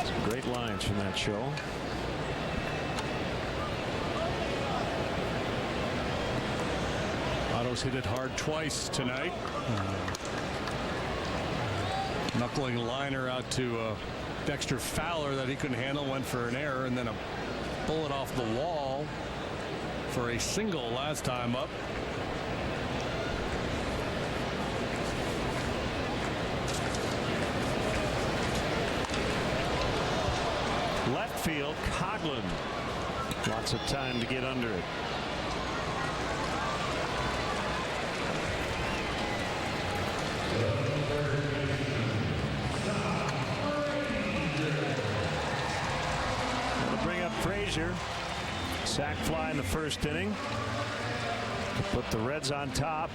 Some great lines from that show. Otto's hit it hard twice tonight. Knuckling liner out to Dexter Fowler that he couldn't handle, went for an error, and then a bullet off the wall for a single last time up. Left field, Coughlin. Lots of time to get under it. Frazier, sac fly in the first inning to put the Reds on top.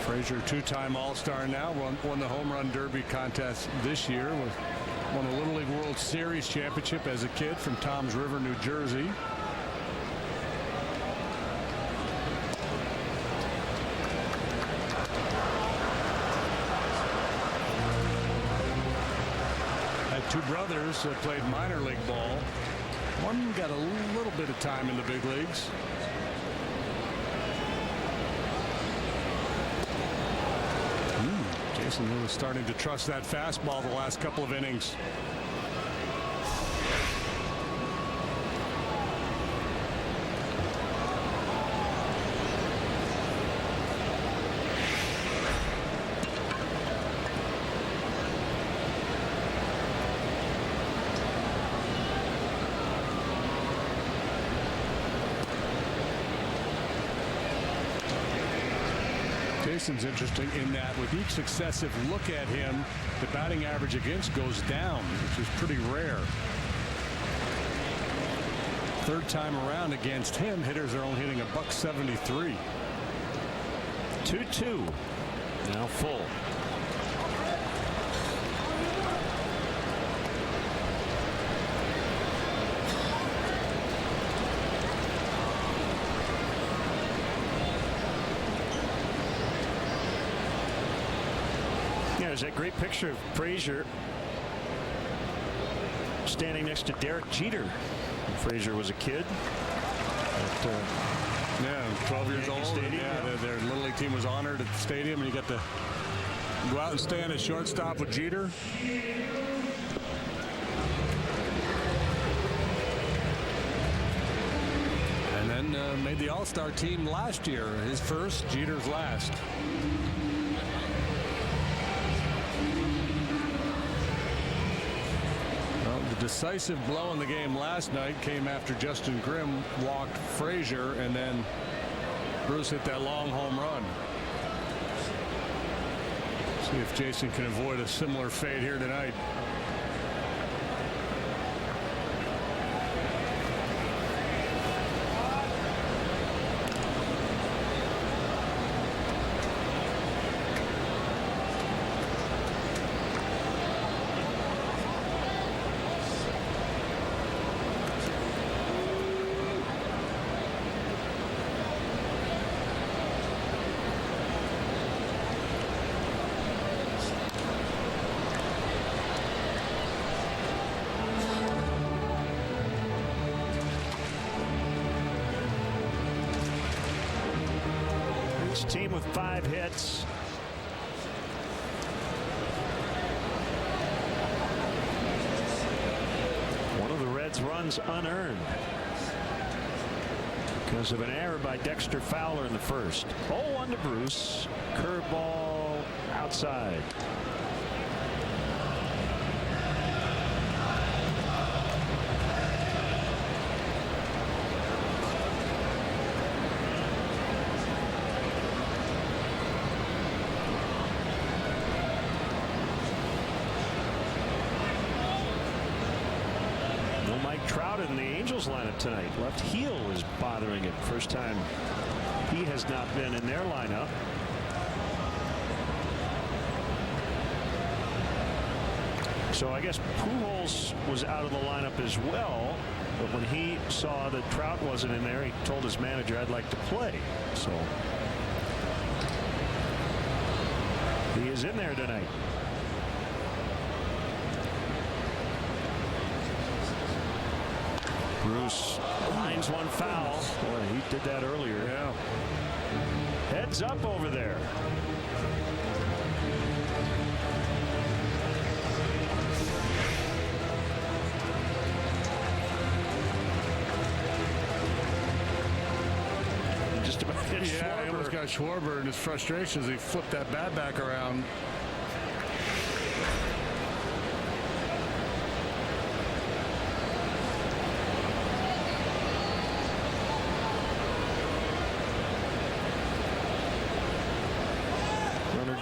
Frazier, two-time All-Star now, won the Home Run Derby contest this year. Won the Little League World Series championship as a kid from Toms River, New Jersey. Had two brothers that played minor league ball. One got a little bit of time in the big leagues. Jason was starting to trust that fastball the last couple of innings. Jason's interesting in that with each successive look at him, the batting average against goes down, which is pretty rare. Third time around against him, hitters are only hitting a .173. 2-2. Now full. There's that great picture of Frazier standing next to Derek Jeter when Frazier was a kid. Yeah, 12 years old. Stadium, yeah, their Little League team was honored at the stadium, and you got to go out and stand at shortstop with Jeter. And then made the All-Star team last year. His first, Jeter's last. The decisive blow in the game last night came after Justin Grimm walked Frazier, and then Bruce hit that long home run. See if Jason can avoid a similar fate here tonight. Team with 5 hits. One of the Reds' runs unearned because of an error by Dexter Fowler in the first. 0-1 to Bruce. Curveball outside. Trout in the Angels lineup tonight. Left heel is bothering him. First time he has not been in their lineup. So I guess Pujols was out of the lineup as well. But when he saw that Trout wasn't in there, he told his manager, "I'd like to play." So he is in there tonight. Bruce lines one foul. Boy, he did that earlier. Yeah. Heads up over there. Just about hit Schwarber. Yeah, he almost got Schwarber in his frustrations. He flipped that bat back around.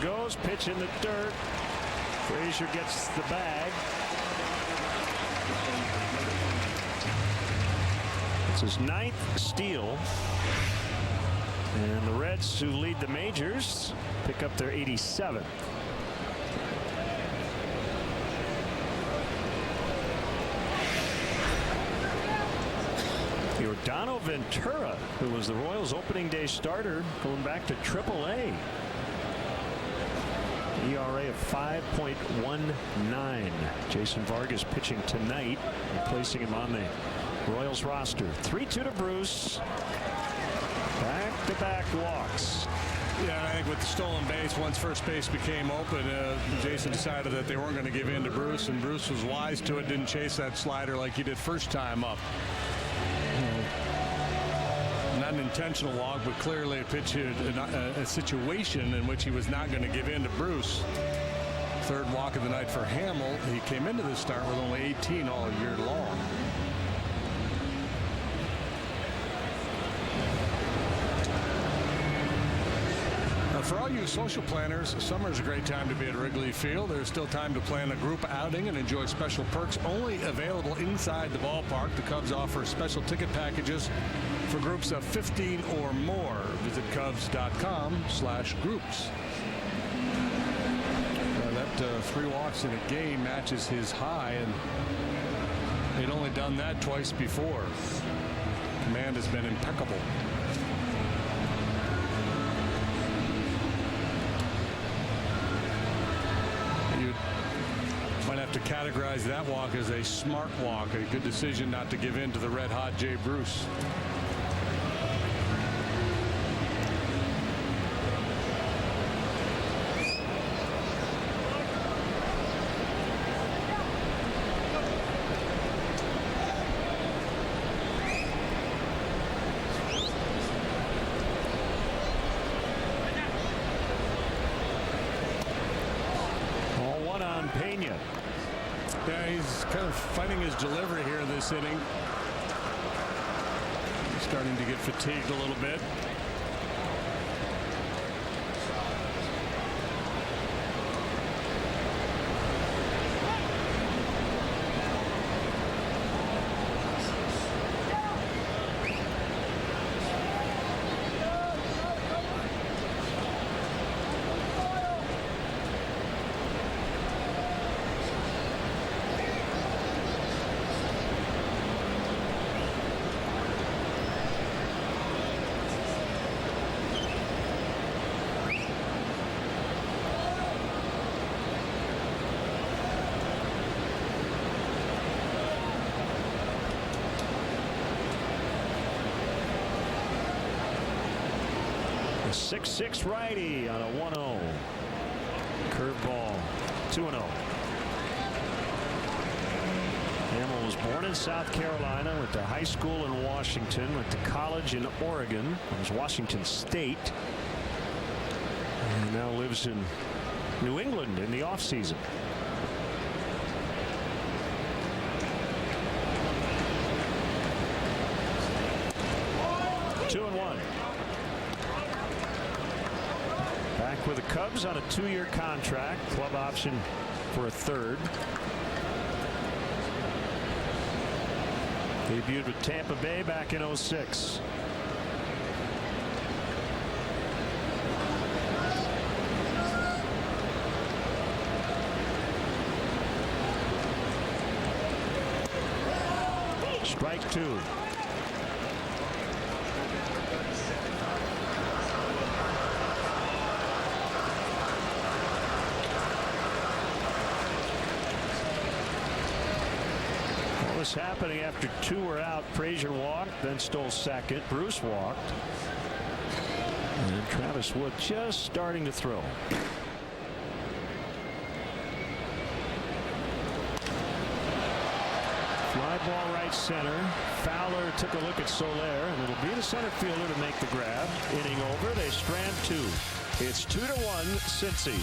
Goes, pitch in the dirt. Frazier gets the bag. It's his 9th steal. And the Reds, who lead the majors, pick up their 87th. Yordano Ventura, who was the Royals' opening day starter, going back to AAA. ERA of 5.19. Jason Vargas pitching tonight, replacing him on the Royals roster. 3-2 to Bruce. Back-to-back walks. Yeah, and I think with the stolen base, once first base became open, Jason decided that they weren't going to give in to Bruce, and Bruce was wise to it, didn't chase that slider like he did first time up. Not an intentional walk, but clearly a pitch, a situation in which he was not going to give in to Bruce. Third walk of the night for Hamill. He came into this start with only 18 all year long. For all you social planners, summer is a great time to be at Wrigley Field. There's still time to plan a group outing and enjoy special perks only available inside the ballpark. The Cubs offer special ticket packages for groups of 15 or more. Visit Cubs.com/groups. That 3 walks in a game matches his high, and they'd only done that twice before. Command has been impeccable. Might have to categorize that walk as a smart walk, a good decision not to give in to the red-hot Jay Bruce. Yeah, he's kind of fighting his delivery here this inning. He's starting to get fatigued a little bit. A 6-6 righty on a 1-0. Curveball. 2-0. Hamill was born in South Carolina, went to high school in Washington, went to college in Oregon. It was Washington State. And now lives in New England in the offseason. Back with the Cubs on a 2-year contract, club option for a third. Debuted with Tampa Bay back in 06. Strike 2. Was happening after 2 were out. Frazier walked, then stole second. Bruce walked, and Travis Wood just starting to throw. Fly ball right center. Fowler took a look at Soler, and it'll be the center fielder to make the grab. Inning over. They strand 2. It's 2-1 Cincy.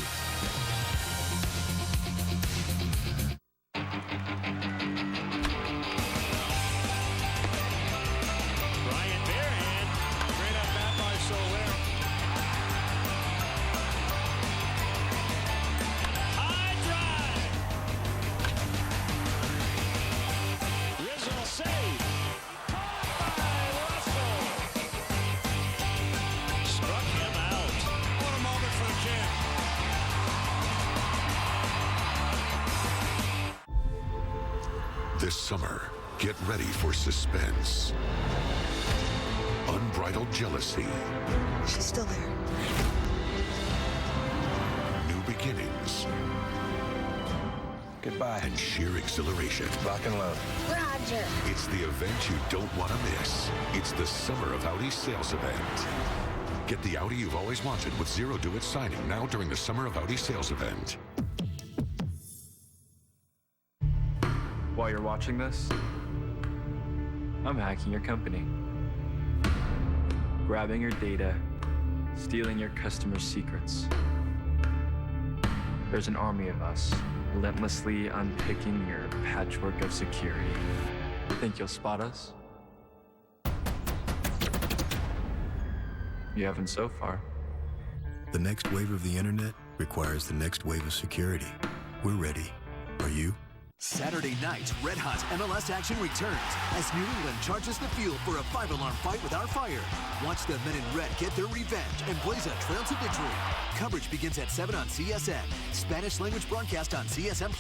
This summer, get ready for suspense. Unbridled jealousy. She's still there. New beginnings. Goodbye. And sheer exhilaration. Lock and load. Roger. It's the event you don't want to miss. It's the Summer of Audi sales event. Get the Audi you've always wanted with zero do-it signing now during the Summer of Audi sales event. While you're watching this, I'm hacking your company. Grabbing your data, stealing your customers' secrets. There's an army of us, relentlessly unpicking your patchwork of security. Think you'll spot us? You haven't so far. The next wave of the internet requires the next wave of security. We're ready. Are you? Saturday night's red hot MLS action returns as New England charges the field for a 5-alarm fight with our fire. Watch the men in red get their revenge and blaze a trail to victory. Coverage begins at 7 on CSN. Spanish language broadcast on CSN+.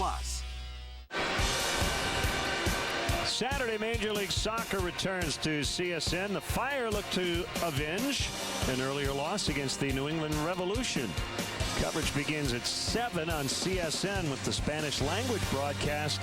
Saturday, Major League Soccer returns to CSN. The Fire look to avenge an earlier loss against the New England Revolution. Coverage begins at 7 on CSN with the Spanish language broadcast.